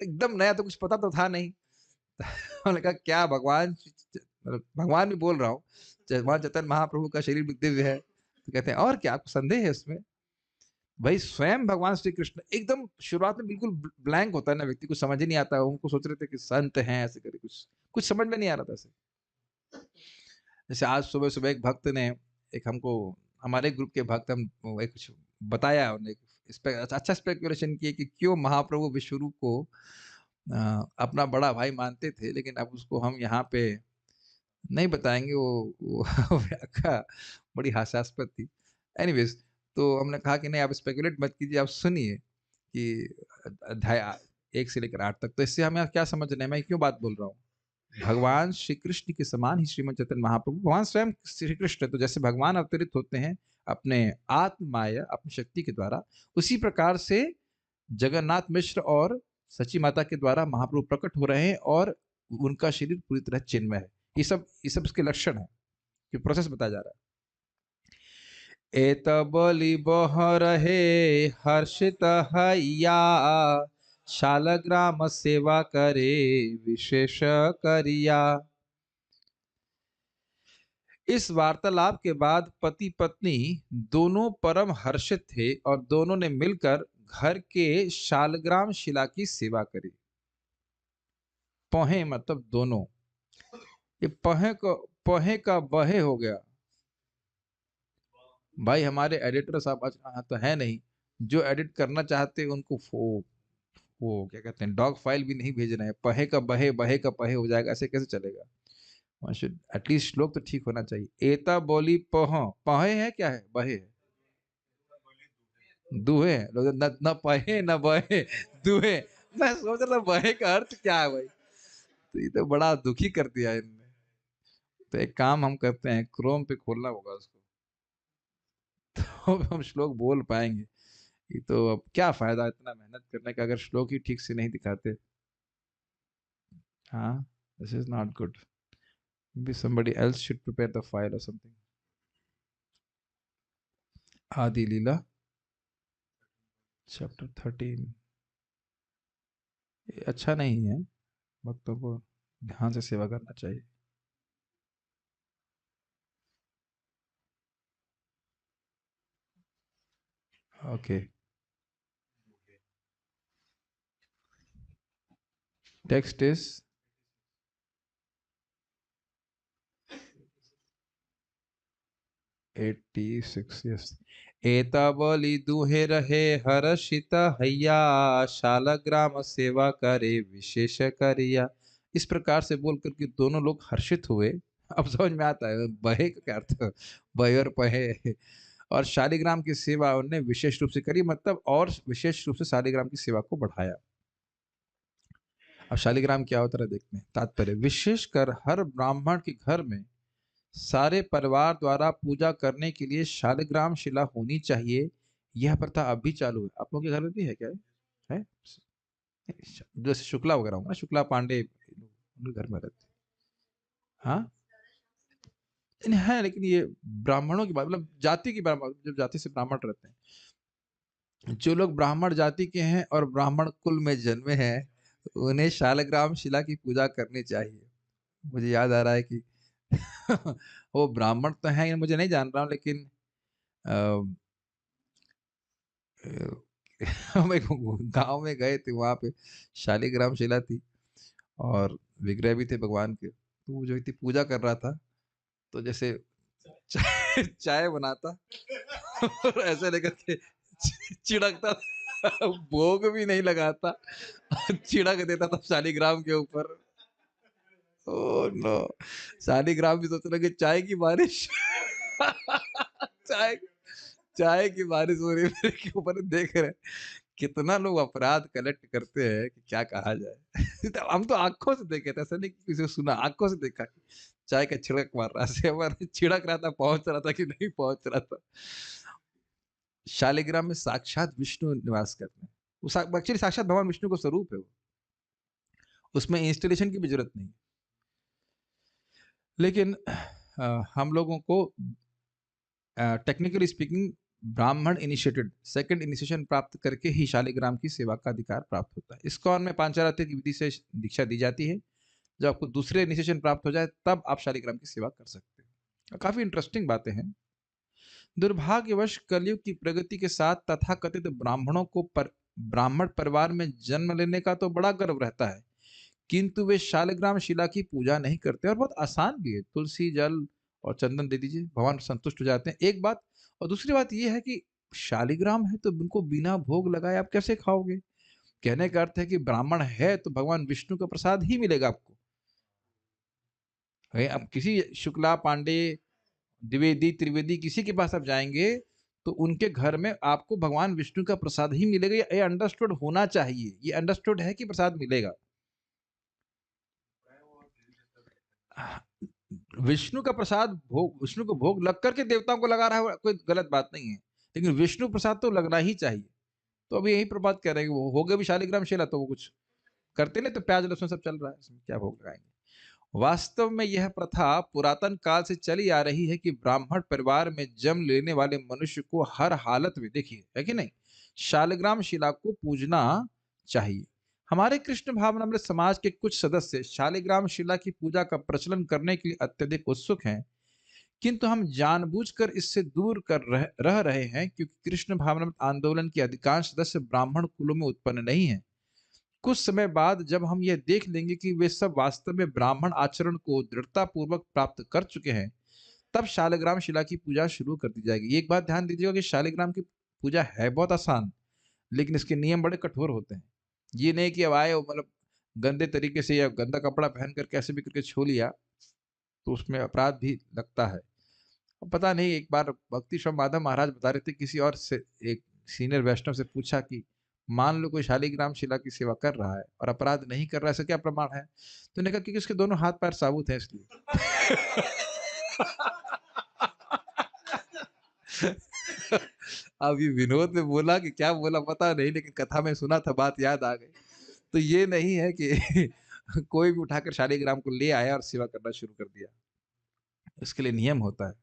एकदम नया, तो कुछ पता तो था नहीं। मैंने कहा क्या भगवान, भगवान भी बोल रहा हूँ, भगवान चैतन्य महाप्रभु का शरीर भी दिव्य है? तो कहते हैं और क्या, आपको संदेह है इसमें? भाई स्वयं भगवान श्री कृष्ण, एकदम शुरुआत में बिल्कुल ब्लैंक होता है ना व्यक्ति, को समझ ही नहीं आता। उनको सोच रहे थे कि संत हैं, ऐसे करके कुछ कुछ समझ में नहीं आ रहा था ऐसे। जैसे आज सुबह सुबह एक भक्त ने, एक हमको, हमारे ग्रुप के भक्त, हम एक बताया उन्हें, अच्छा स्पेकुलेशन किए कि क्यों महाप्रभु विश्वरूप को अपना बड़ा भाई मानते थे, लेकिन अब उसको हम यहाँ पे नहीं बताएंगे। वो व्याख्या बड़ी हास्यास्पद थी। एनीवेज, तो हमने कहा कि नहीं, आप स्पेकुलेट मत कीजिए, आप सुनिए कि अध्याय 1 से लेकर 8 तक। तो इससे हमें क्या समझ रहे हैं, मैं क्यों बात बोल रहा हूँ। भगवान श्री कृष्ण के समान ही श्रीमद चैतन्य महाप्रभु, भगवान स्वयं श्री कृष्ण, तो जैसे भगवान अवतरित होते हैं अपने आत्म माया अपनी शक्ति के द्वारा, उसी प्रकार से जगन्नाथ मिश्र और सची माता के द्वारा महाप्रभु प्रकट हो रहे हैं, और उनका शरीर पूरी तरह चिन्मय है। ये सब उसके लक्षण है, कि प्रोसेस बताया जा रहा है। एतबलि बह रहे हर्षित हैया, शालग्राम सेवा करे विशेष करिया। इस वार्तालाप के बाद पति पत्नी दोनों परम हर्षित थे और दोनों ने मिलकर घर के शालग्राम शिला की सेवा करी। पहे मतलब दोनों, ये पहे का बहे हो गया। भाई हमारे एडिटर साहब आज तो है नहीं, जो एडिट करना चाहते हैं उनको वो क्या कहते हैं, डॉग फाइल भी नहीं भेज रहे हैं। पहे का बहे, बहे का पहे हो जाएगा, ऐसे कैसे चलेगा। एटलीस्ट श्लोक तो ठीक होना चाहिए। एता बोली पह, पहे है क्या है, बहे है, दुहे है। लोग न न पहे न बहे, दुहे। मैं सोच रहा बहे का अर्थ क्या है भाई, तो ये तो बड़ा दुखी कर दिया इनने। तो एक काम हम करते हैं, क्रोम पे खोलना होगा उसको, तो हम श्लोक बोल पाएंगे। ये तो अब क्या फायदा इतना मेहनत करने का, अगर श्लोक ही ठीक से नहीं दिखाते। हाँ, this is not good. Maybe somebody else should prepare the file or something. आदि लीला चैप्टर 13 ये अच्छा नहीं है, भक्तों को ध्यान से सेवा करना चाहिए। Okay, text is 86। यस, एतावली दुहे रहे हर्षित हैया, शालग्राम सेवा करे विशेष करिया। इस प्रकार से बोल करके दोनों लोग हर्षित हुए। अब समझ में आता है बहे का क्या अर्थ है, बहे और पहे। और शालिग्राम की सेवा उन्होंने विशेष रूप से करी, मतलब और विशेष रूप से शालिग्राम की सेवा को बढ़ाया। अब शालिग्राम क्या होता है देखते हैं। तात्पर्य, विशेषकर हर ब्राह्मण के घर में सारे परिवार द्वारा पूजा करने के लिए शालिग्राम शिला होनी चाहिए। यह प्रथा अब भी चालू है। आप लोगों के घर में भी है क्या, है? जैसे शुक्ला वगैरह होगा ना, शुक्ला पांडे उनके घर में रहते हैं। हाँ, नहीं, है, लेकिन ये ब्राह्मणों की बात, मतलब जाति की बात, जब जाति से ब्राह्मण रहते हैं, जो लोग ब्राह्मण जाति के हैं और ब्राह्मण कुल में जन्मे हैं, उन्हें शालग्राम शिला की पूजा करनी चाहिए। मुझे याद आ रहा है कि वो ब्राह्मण तो है, मुझे नहीं जान रहा हूँ, लेकिन अ, हम एक गांव में गए थे, वहां पे शालिग्राम शिला थी और विग्रह भी थे भगवान के। तो वो जो इतनी पूजा कर रहा था, तो जैसे चाय बनाता और ऐसे लेकर के छिड़कता था, भोग भी नहीं लगाता, छिड़क देता था शालिग्राम के ऊपर। ओ नो, शालिग्राम भी सोच रहा कि चाय की बारिश चाय चाय की बारिश हो रही है मेरे के ऊपर, देख रहे हैं कितना लोग अपराध कलेक्ट करते हैं कि क्या कहा जाए। तो हम तो आंखों से देखे थे, ऐसा नहीं कि किसी को सुना, आंखों से देखा कि चाय का छिड़क मार रहा से हमारे छिड़क रहा था, पहुंच रहा था कि नहीं पहुंच रहा था। शालिग्राम में साक्षात विष्णु निवास करते हैं। वो एक्चुअली साक्षात भगवान विष्णु का स्वरूप है वो, उसमें इंस्टॉलेशन की भी जरूरत नहीं। लेकिन हम लोगों को टेक्निकली स्पीकिंग ब्राह्मण इनिशिएटेड सेकंड इनिशिएशन प्राप्त करके ही शालिग्राम की सेवा का अधिकार प्राप्त होता है। इस्कॉन में पांचारात्य की विधि से दीक्षा दी जाती है। जब आपको दूसरे इनिशिएशन प्राप्त हो जाए तब आप शालिग्राम की सेवा कर सकते हैं। काफी इंटरेस्टिंग बातें हैं। दुर्भाग्यवश कलयुग की प्रगति के साथ तथाकथित ब्राह्मणों को ब्राह्मण परिवार में जन्म लेने का तो बड़ा गर्व रहता है, किंतु वे शालिग्राम शिला की पूजा नहीं करते। और बहुत आसान भी है, तुलसी जल और चंदन दे दीजिए, भगवान संतुष्ट हो जाते हैं। एक बात, और दूसरी बात यह है कि शालिग्राम है तो उनको बिना भोग लगाए आप कैसे खाओगे? कहने का अर्थ है कि ब्राह्मण है तो भगवान विष्णु का प्रसाद ही मिलेगा आपको। अब किसी शुक्ला, पांडे, द्विवेदी, त्रिवेदी किसी के पास आप जाएंगे तो उनके घर में आपको भगवान विष्णु का प्रसाद ही मिलेगा। ये अंडरस्टूड होना चाहिए, ये अंडरस्टूड है कि प्रसाद मिलेगा। विष्णु का प्रसाद भोग, विष्णु को भोग लग करके देवताओं को लगा रहा है, कोई गलत बात नहीं है, लेकिन विष्णु प्रसाद तो लगना ही चाहिए। तो अभी यही प्रबाद कह रहे हैं कि वो हो गए भी शालिग्राम शिला तो वो कुछ करते नहीं, तो प्याज लहसुन सब चल रहा है, इसमें क्या भोग लगाएंगे। वास्तव में यह प्रथा पुरातन काल से चली आ रही है कि ब्राह्मण परिवार में जन्म लेने वाले मनुष्य को हर हालत में, देखिए है कि नहीं, शालिग्राम शिला को पूजना चाहिए। हमारे कृष्ण भावनामृत समाज के कुछ सदस्य शालिग्राम शिला की पूजा का प्रचलन करने के लिए अत्यधिक उत्सुक हैं, किंतु हम जानबूझकर इससे दूर रह रहे हैं, क्योंकि कृष्ण भावनामृत आंदोलन के अधिकांश सदस्य ब्राह्मण कुलों में उत्पन्न नहीं है। कुछ समय बाद जब हम यह देख लेंगे कि वे सब वास्तव में ब्राह्मण आचरण को दृढ़ता पूर्वक प्राप्त कर चुके हैं, तब शालिग्राम शिला की पूजा शुरू कर दी जाएगी। एक बात ध्यान दीजिएगा कि शालिग्राम की पूजा है बहुत आसान, लेकिन इसके नियम बड़े कठोर होते हैं। ये नहीं कि अब आए मतलब गंदे तरीके से या गंदा कपड़ा पहन कर कैसे भी करके छू लिया तो उसमें अपराध भी लगता है। अब पता नहीं, एक बार भक्ति श्रम माधव महाराज बता रहे थे, किसी और से एक सीनियर वैष्णव से पूछा कि मान लो कोई शालिग्राम शिला की सेवा कर रहा है और अपराध नहीं कर रहा है, ऐसा क्या प्रमाण है? तो उन्होंने कहा क्योंकि उसके दोनों हाथ पैर साबुत हैं इसलिए। अब ये विनोद में बोला कि क्या बोला पता नहीं, लेकिन कथा में सुना था, बात याद आ गई। तो ये नहीं है कि कोई भी उठाकर शालिग्राम को ले आया और सेवा करना शुरू कर दिया, इसके लिए नियम होता है,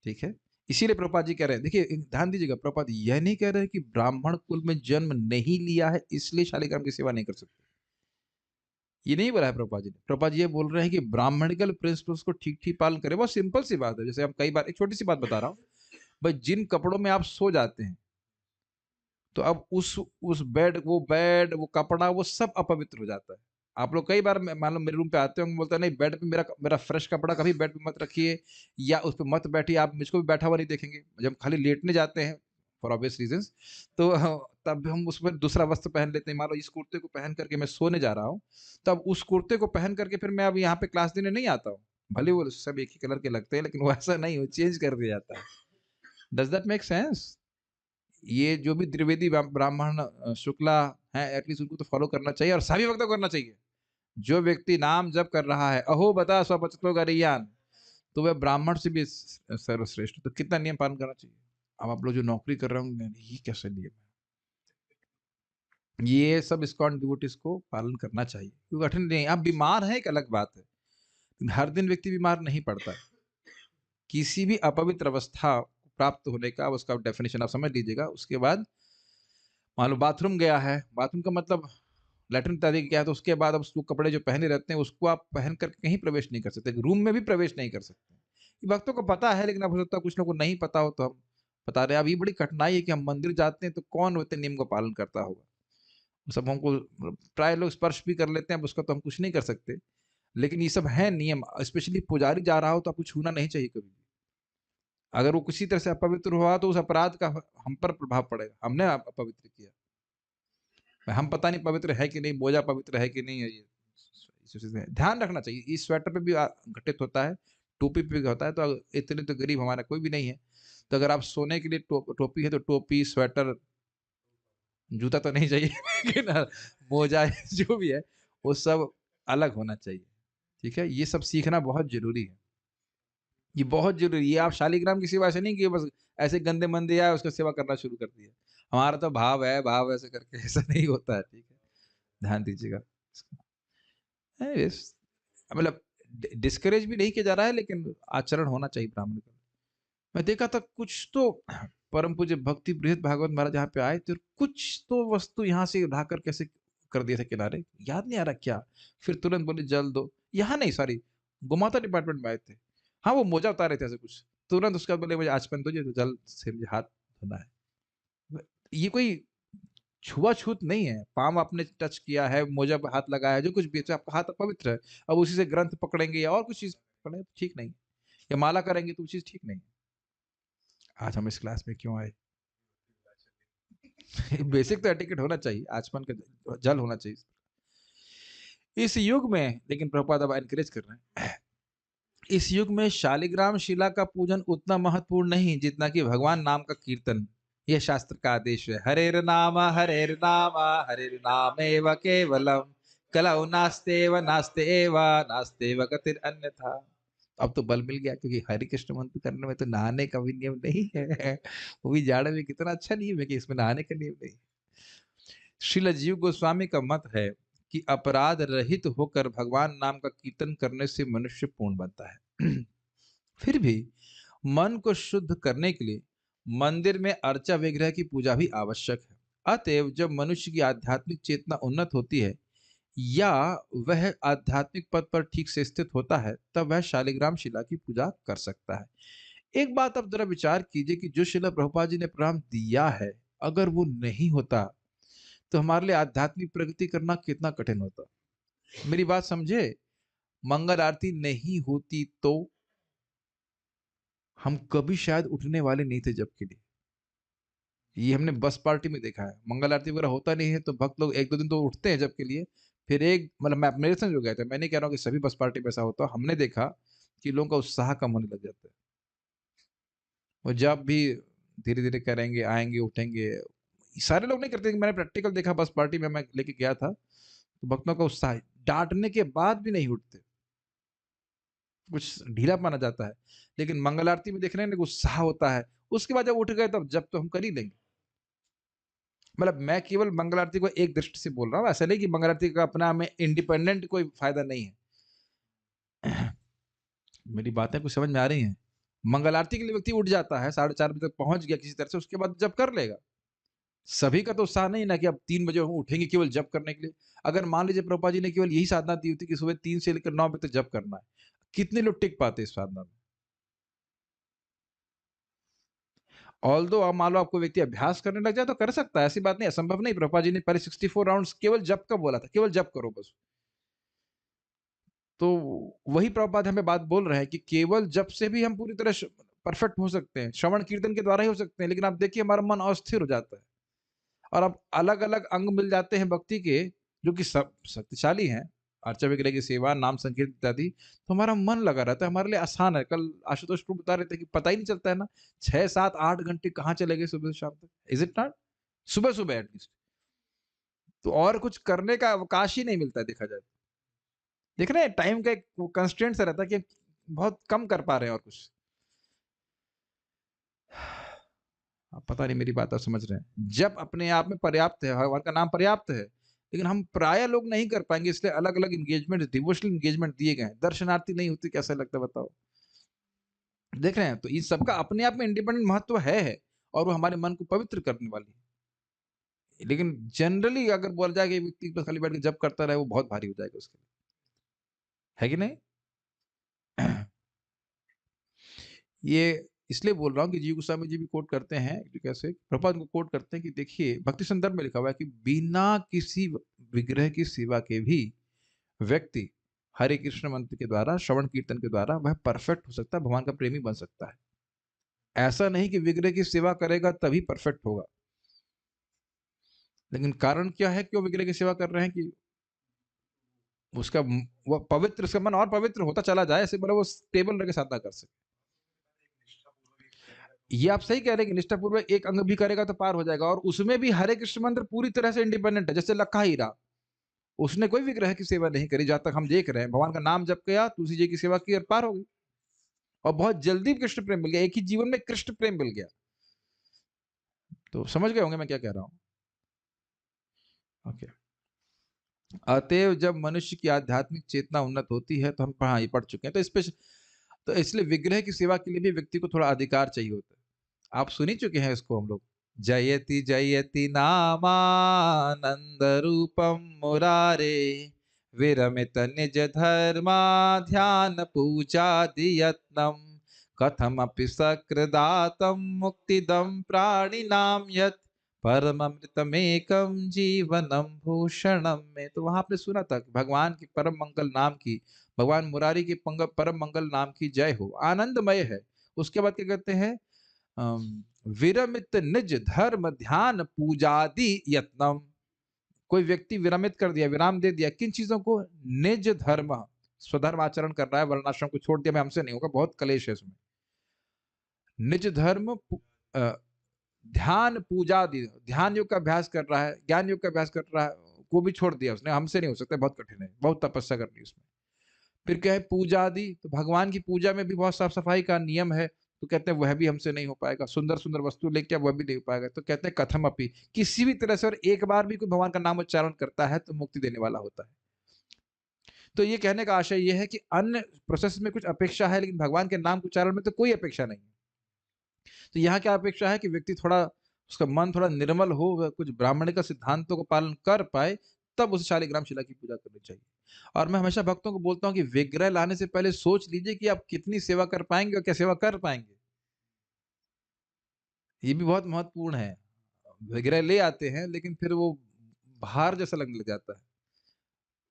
ठीक है। इसीलिए प्रभुपाद जी कह रहे हैं, देखिए ध्यान दीजिएगा, प्रभुपाद यह नहीं कह रहे कि ब्राह्मण कुल में जन्म नहीं लिया है इसलिए शालिग्राम की सेवा नहीं कर सकते, ये नहीं बोला है प्रभुपाद जी ने। प्रभुपाद जी ये बोल रहे हैं कि ब्राह्मणिकल प्रिंसिपल्स को ठीक ठीक पालन करें। बहुत सिंपल सी बात है, जैसे हम कई बार, एक छोटी सी बात बता रहा हूँ, भाई जिन कपड़ों में आप सो जाते हैं, तो अब उस बेड वो कपड़ा वो सब अपवित्र हो जाता है। आप लोग कई बार मान लो मेरे रूम पे आते होंगे, बोलते हैं नहीं बेड पे मेरा मेरा फ्रेश कपड़ा कभी बेड पे मत रखिए या उस पे मत बैठिए, आप मुझको भी बैठा हुआ नहीं देखेंगे। जब खाली लेटने जाते हैं फॉर ऑब्वियस रीजंस, तो तब हम उसमें दूसरा वस्त्र पहन लेते हैं। मान लो इस कुर्ते को पहन करके मैं सोने जा रहा हूँ, तब उस कुर्ते को पहन करके फिर मैं अब यहाँ पे क्लास देने नहीं आता हूँ। भले वो सब एक ही कलर के लगते हैं, लेकिन वो ऐसा नहीं हो, चेंज कर दिया जाता है। Does that make sense? ये जो भी त्रिवेदी ब्राह्मण शुक्ला है, एटलीस्ट उनको तो फॉलो करना चाहिए और सभी वक्त करना चाहिए। जो व्यक्ति नाम जप कर रहा है, अहो बता स्वपचतो गरियान, तो वह ब्राह्मण से भी सर्वश्रेष्ठ। तो कितना नियम पालन करना चाहिए। अब आप लोग जो नौकरी कर रहे होंगे, ये कैसे नियम है, ये सब इस्कॉन डिवोटीज को पालन करना चाहिए, क्योंकि कठिन नहीं। आप बीमार हैं एक अलग बात है, हर दिन व्यक्ति बीमार नहीं पड़ता है। किसी भी अपवित्र अवस्था प्राप्त होने का उसका डेफिनेशन आप समझ लीजिएगा। उसके बाद मान लो बाथरूम गया है, बाथरूम का मतलब लैट्रिन इत्यादि गया है, तो उसके बाद अब उसको कपड़े जो पहने रहते हैं उसको आप पहन कर कहीं प्रवेश नहीं कर सकते, रूम में भी प्रवेश नहीं कर सकते। ये भक्तों को पता है, लेकिन अब हो सकता है कुछ लोगों को नहीं पता हो, तो हम बता रहे हैं। अब ये बड़ी कठिनाई है कि हम मंदिर जाते हैं तो कौन होते नियम का पालन करता होगा। सब हमको प्राय लोग स्पर्श भी कर लेते हैं, अब उसका तो हम कुछ नहीं कर सकते, लेकिन ये सब है नियम। स्पेशली पुजारी जा रहा हो तो आपको छूना नहीं चाहिए कभी भी। अगर वो किसी तरह से अपवित्र हुआ तो उस अपराध का हम पर प्रभाव पड़ेगा, हमने अपवित्र किया। हम पता नहीं पवित्र है कि नहीं, मोजा पवित्र है कि नहीं है, ये ध्यान रखना चाहिए। इस स्वेटर पे भी घटित होता है, टोपी पे भी होता है। तो इतने तो गरीब हमारा कोई भी नहीं है, तो अगर आप सोने के लिए टोपी है तो टोपी, स्वेटर, जूता तो नहीं चाहिए लेकिन मोजा जो भी है वो सब अलग होना चाहिए, ठीक है। ये सब सीखना बहुत जरूरी है, ये बहुत जरूरी है। आप शालिग्राम की सेवा ऐसे नहीं कि बस ऐसे गंदे मंदे आए उसका सेवा करना शुरू कर दिया। हमारा तो भाव है, भाव ऐसे करके ऐसा नहीं होता है, ठीक है, ध्यान दीजिएगा। Anyways, मतलब डिस्करेज भी नहीं किया जा रहा है, लेकिन आचरण होना चाहिए ब्राह्मण का। मैं देखा था कुछ तो परम पूज्य भक्ति बृहद भागवत महाराज यहाँ पे आए थे, और कुछ तो वस्तु यहाँ से उठाकर कैसे कर दिए थे किनारे, याद नहीं आ रहा क्या। फिर तुरंत बोले जल दो, यहाँ नहीं, सॉरी, गुमाता डिपार्टमेंट में आए थे। हाँ वो मोजा उतारे थे ऐसे कुछ, तुरंत उसके बाद बोले मुझे आचमन दो, तो जल से मुझे हाथ धोना है। ये कोई छुआछूत नहीं है, पाम आपने टच किया है, मोजा पे हाथ लगाया है, जो कुछ भी है, तो आपका हाथ पवित्र है। अब उसी से ग्रंथ पकड़ेंगे या और कुछ चीज पकड़ेंगे तो ठीक नहीं, या माला करेंगे तो वो चीज ठीक नहीं। आज हम इस क्लास में क्यों आए? बेसिक तो एटिकेट होना चाहिए, आचमन का जल होना चाहिए इस युग में। लेकिन प्रभुपाद अब एनकरेज कर रहे हैं, इस युग में शालिग्राम शिला का पूजन उतना महत्वपूर्ण नहीं जितना कि भगवान नाम का कीर्तन। यह शास्त्र का आदेश है, हरेर नाम हरेर नाम हरेर नाम एव केवलम, कलौ नास्तेव नास्तेव नास्तेव गतिर अन्यथा। अब तो बल मिल गया, क्योंकि हरे कृष्ण मंत्र करने में तो नहाने का भी नियम नहीं है। वो भी जाड़े में, कितना अच्छा नियम है कि इसमें नहाने का नियम नहीं। श्रील जीव गोस्वामी का मत है कि अपराध रहित होकर भगवान नाम का कीर्तन करने से मनुष्य पूर्ण बनता है। फिर भी मन को शुद्ध करने के लिए मंदिर में अर्चा विग्रह की पूजा भी आवश्यक है। अतएव जब मनुष्य की आध्यात्मिक चेतना उन्नत होती है या वह आध्यात्मिक पद पर ठीक से स्थित होता है, तब वह शालिग्राम शिला की पूजा कर सकता है। एक बात आप जरा विचार कीजिए कि जो शिला प्रभुपाद जी ने प्रणाम दिया है, अगर वो नहीं होता तो हमारे लिए आध्यात्मिक प्रगति करना कितना कठिन होता। मेरी बात समझे, मंगल आरती नहीं होती तो हम कभी शायद उठने वाले नहीं थे जब के लिए। ये हमने बस पार्टी में देखा है, मंगल आरती वगैरह होता नहीं है तो भक्त लोग एक दो दिन तो उठते हैं जब के लिए, फिर एक मतलब मैं मेरे संग जो गए थे, मैं नहीं कह रहा हूँ कि सभी बस पार्टी में ऐसा होता, हमने देखा कि लोगों का उत्साह कम होने लग जाता है। वो जब भी धीरे धीरे करेंगे, आएंगे, उठेंगे, सारे लोग नहीं करते। मैंने प्रैक्टिकल देखा, बस पार्टी में मैं लेके गया था, तो भक्तों का उत्साह, डांटने के बाद भी नहीं उठते, कुछ ढीला माना जाता है। लेकिन मंगल आरती में देख रहे हैं ना, उत्साह होता है। उसके बाद जब उठ गए तब जब तो हम कर ही लेंगे। मतलब मैं केवल मंगल आरती को एक दृष्टि से बोल रहा हूँ, ऐसा नहीं कि मंगल आरती का अपना में इंडिपेंडेंट कोई फायदा नहीं है। मेरी बातें कुछ समझ में आ रही हैं? मंगल आरती के लिए व्यक्ति उठ जाता है, 4:30 बजे तक पहुंच गया किसी तरह से, उसके बाद जब कर लेगा। सभी का तो उत्साह नहीं ना कि अब 3 बजे हम उठेंगे केवल जप करने के लिए। अगर मान लीजिए प्रभुपाद जी ने केवल यही साधना दी होती कि सुबह 3 से लेकर 9 बजे तक जप करना है, कितने लोग टिक पाते इस साधना में? ऑल्दो अब मान लो आपको व्यक्ति अभ्यास करने लग जाए तो कर सकता है, ऐसी बात नहीं, असंभव नहीं। प्रभुपाद जी ने पहले 64 राउंड्स केवल जप का बोला था, केवल जप करो बस। तो वही प्रभुपाद हमें बात बोल रहे हैं कि केवल जप से भी हम पूरी तरह परफेक्ट हो सकते हैं, श्रवण कीर्तन के द्वारा ही हो सकते हैं। लेकिन आप देखिए हमारा मन अस्थिर हो जाता है, और अब अलग अलग अंग मिल जाते हैं भक्ति के जो कि सब शक्तिशाली हैं, अर्चा विग्रह की सेवा, नाम संकीर्तन इत्यादि, तो हमारा मन लगा रहता है, हमारे लिए आसान है। कल आशुतोष प्रभु बता रहे थे कि पता ही नहीं चलता है ना, 6 7 8 घंटे कहाँ चले गए सुबह से शाम तक। Is it not? सुबह सुबह एटलीस्ट तो और कुछ करने का अवकाश ही नहीं मिलता है, देखा जाए। देख रहे हैं टाइम का एक कंस्ट्रेंट सा रहता है कि बहुत कम कर पा रहे हैं और कुछ। आप पता नहीं मेरी बात आप समझ रहे हैं? जब अपने आप में पर्याप्त है, भगवान का नाम पर्याप्त है, लेकिन हम प्राय लोग नहीं कर पाएंगे, इसलिए अलग अलग इंगेजमेंट, डिवोशनल इंगेजमेंट दिए गए हैं। दर्शनार्थी नहीं होती, कैसा लगता है बताओ? देख रहे हैं, तो इन सबका अपने आप में इंडिपेंडेंट महत्व है, और वो हमारे मन को पवित्र करने वाली है। लेकिन जनरली अगर बोला जाए कि व्यक्ति बस खाली बैठ के जब करता रहे, वो बहुत भारी हो जाएगा उसके लिए, है कि नहीं? ये इसलिए बोल रहा हूँ कि जीव गोस्वामी जी भी कोट करते हैं कि कैसे प्रभुपाद को कोट करते हैं कि देखिए भक्ति संदर्भ में लिखा हुआ है कि बिना किसी विग्रह की सेवा के भी व्यक्ति हरे कृष्ण मंत्र के द्वारा, श्रवण कीर्तन के द्वारा वह परफेक्ट हो सकता है, भगवान का प्रेमी बन सकता है। ऐसा नहीं कि विग्रह की सेवा करेगा तभी परफेक्ट होगा। लेकिन कारण क्या है क्यों विग्रह की सेवा कर रहे हैं? कि उसका वो पवित्र, उसका मन और पवित्र होता चला जाए, ऐसे बोला वो स्टेबल रह के साधना कर सके। ये आप सही कह रहे हैं कि निष्ठापूर्वक एक अंग भी करेगा तो पार हो जाएगा, और उसमें भी हरे कृष्ण मंत्र पूरी तरह से इंडिपेंडेंट है। जैसे लखा हीरा, उसने कोई विग्रह की सेवा नहीं करी, जहां तक हम देख रहे हैं, भगवान का नाम जप किया, तुलसी जी की सेवा की और पार हो गई, और बहुत जल्दी कृष्ण प्रेम मिल गया, एक ही जीवन में कृष्ण प्रेम मिल गया। तो समझ गए होंगे मैं क्या कह रहा हूं? ओके। अतएव जब मनुष्य की आध्यात्मिक चेतना उन्नत होती है, तो हम हाँ ये पढ़ चुके हैं, तो इस पे, तो इसलिए विग्रह की सेवा के लिए भी व्यक्ति को थोड़ा अधिकार चाहिए होता है। आप सुन ही चुके हैं इसको हम लोग, जयति जयति नामानंद रूपम मुरारे, विरमित निज धर्मा ध्यान पूजा दियत्नम, कथमपि सकृदातम मुक्तिदम प्राणिनाम यत् परममृतमेकम जीवनम भूषणम में। तो वहां आपने सुना था कि भगवान की परम मंगल नाम की, भगवान मुरारी के परम मंगल नाम की जय हो, आनंदमय है। उसके बाद क्या कहते हैं? विरमित निज धर्म ध्यान पूजादि यत्नम। कोई व्यक्ति विरमित कर दिया, विराम दे दिया, किन चीजों को? निज धर्म, स्वधर्म आचरण कर रहा है, वर्णाश्रम को छोड़ दिया, मैं हमसे नहीं होगा, बहुत कलेश है इसमें। निज धर्म ध्यान पूजा दी, ध्यान योग का अभ्यास कर रहा है, ज्ञान योग का अभ्यास कर रहा है, को भी छोड़ दिया उसने, हमसे नहीं हो सकता, बहुत कठिन है, बहुत तपस्या करनी उसमें। फिर क्या है? पूजा आदि, तो भगवान की पूजा में भी बहुत साफ सफाई का नियम है, तो कहते हैं वह भी हमसे नहीं हो पाएगा। सुंदर सुंदर वस्तु लेके वह भी नहीं हो पाएगा, तो कहते हैं कथम अपी, किसी भी तरह से और एक बार भी कोई भगवान का नाम उच्चारण करता है तो मुक्ति देने वाला होता है। तो ये कहने का आशय यह है कि अन्य प्रोसेस में कुछ अपेक्षा है, लेकिन भगवान के नाम उच्चारण में तो कोई अपेक्षा नहीं। तो यहाँ क्या अपेक्षा है कि व्यक्ति थोड़ा, उसका मन थोड़ा निर्मल हो, वह कुछ ब्राह्मण का सिद्धांतों का पालन कर पाए, तब उसे शालिग्राम शिला की पूजा करनी चाहिए। और मैं हमेशा भक्तों को बोलता हूँ कि विग्रह लाने से पहले सोच लीजिए कि आप कितनी सेवा कर पाएंगे और क्या सेवा कर पाएंगे। ये भी बहुत महत्वपूर्ण है। विग्रह ले आते हैं लेकिन फिर वो भार जैसा लगने लग जाता है।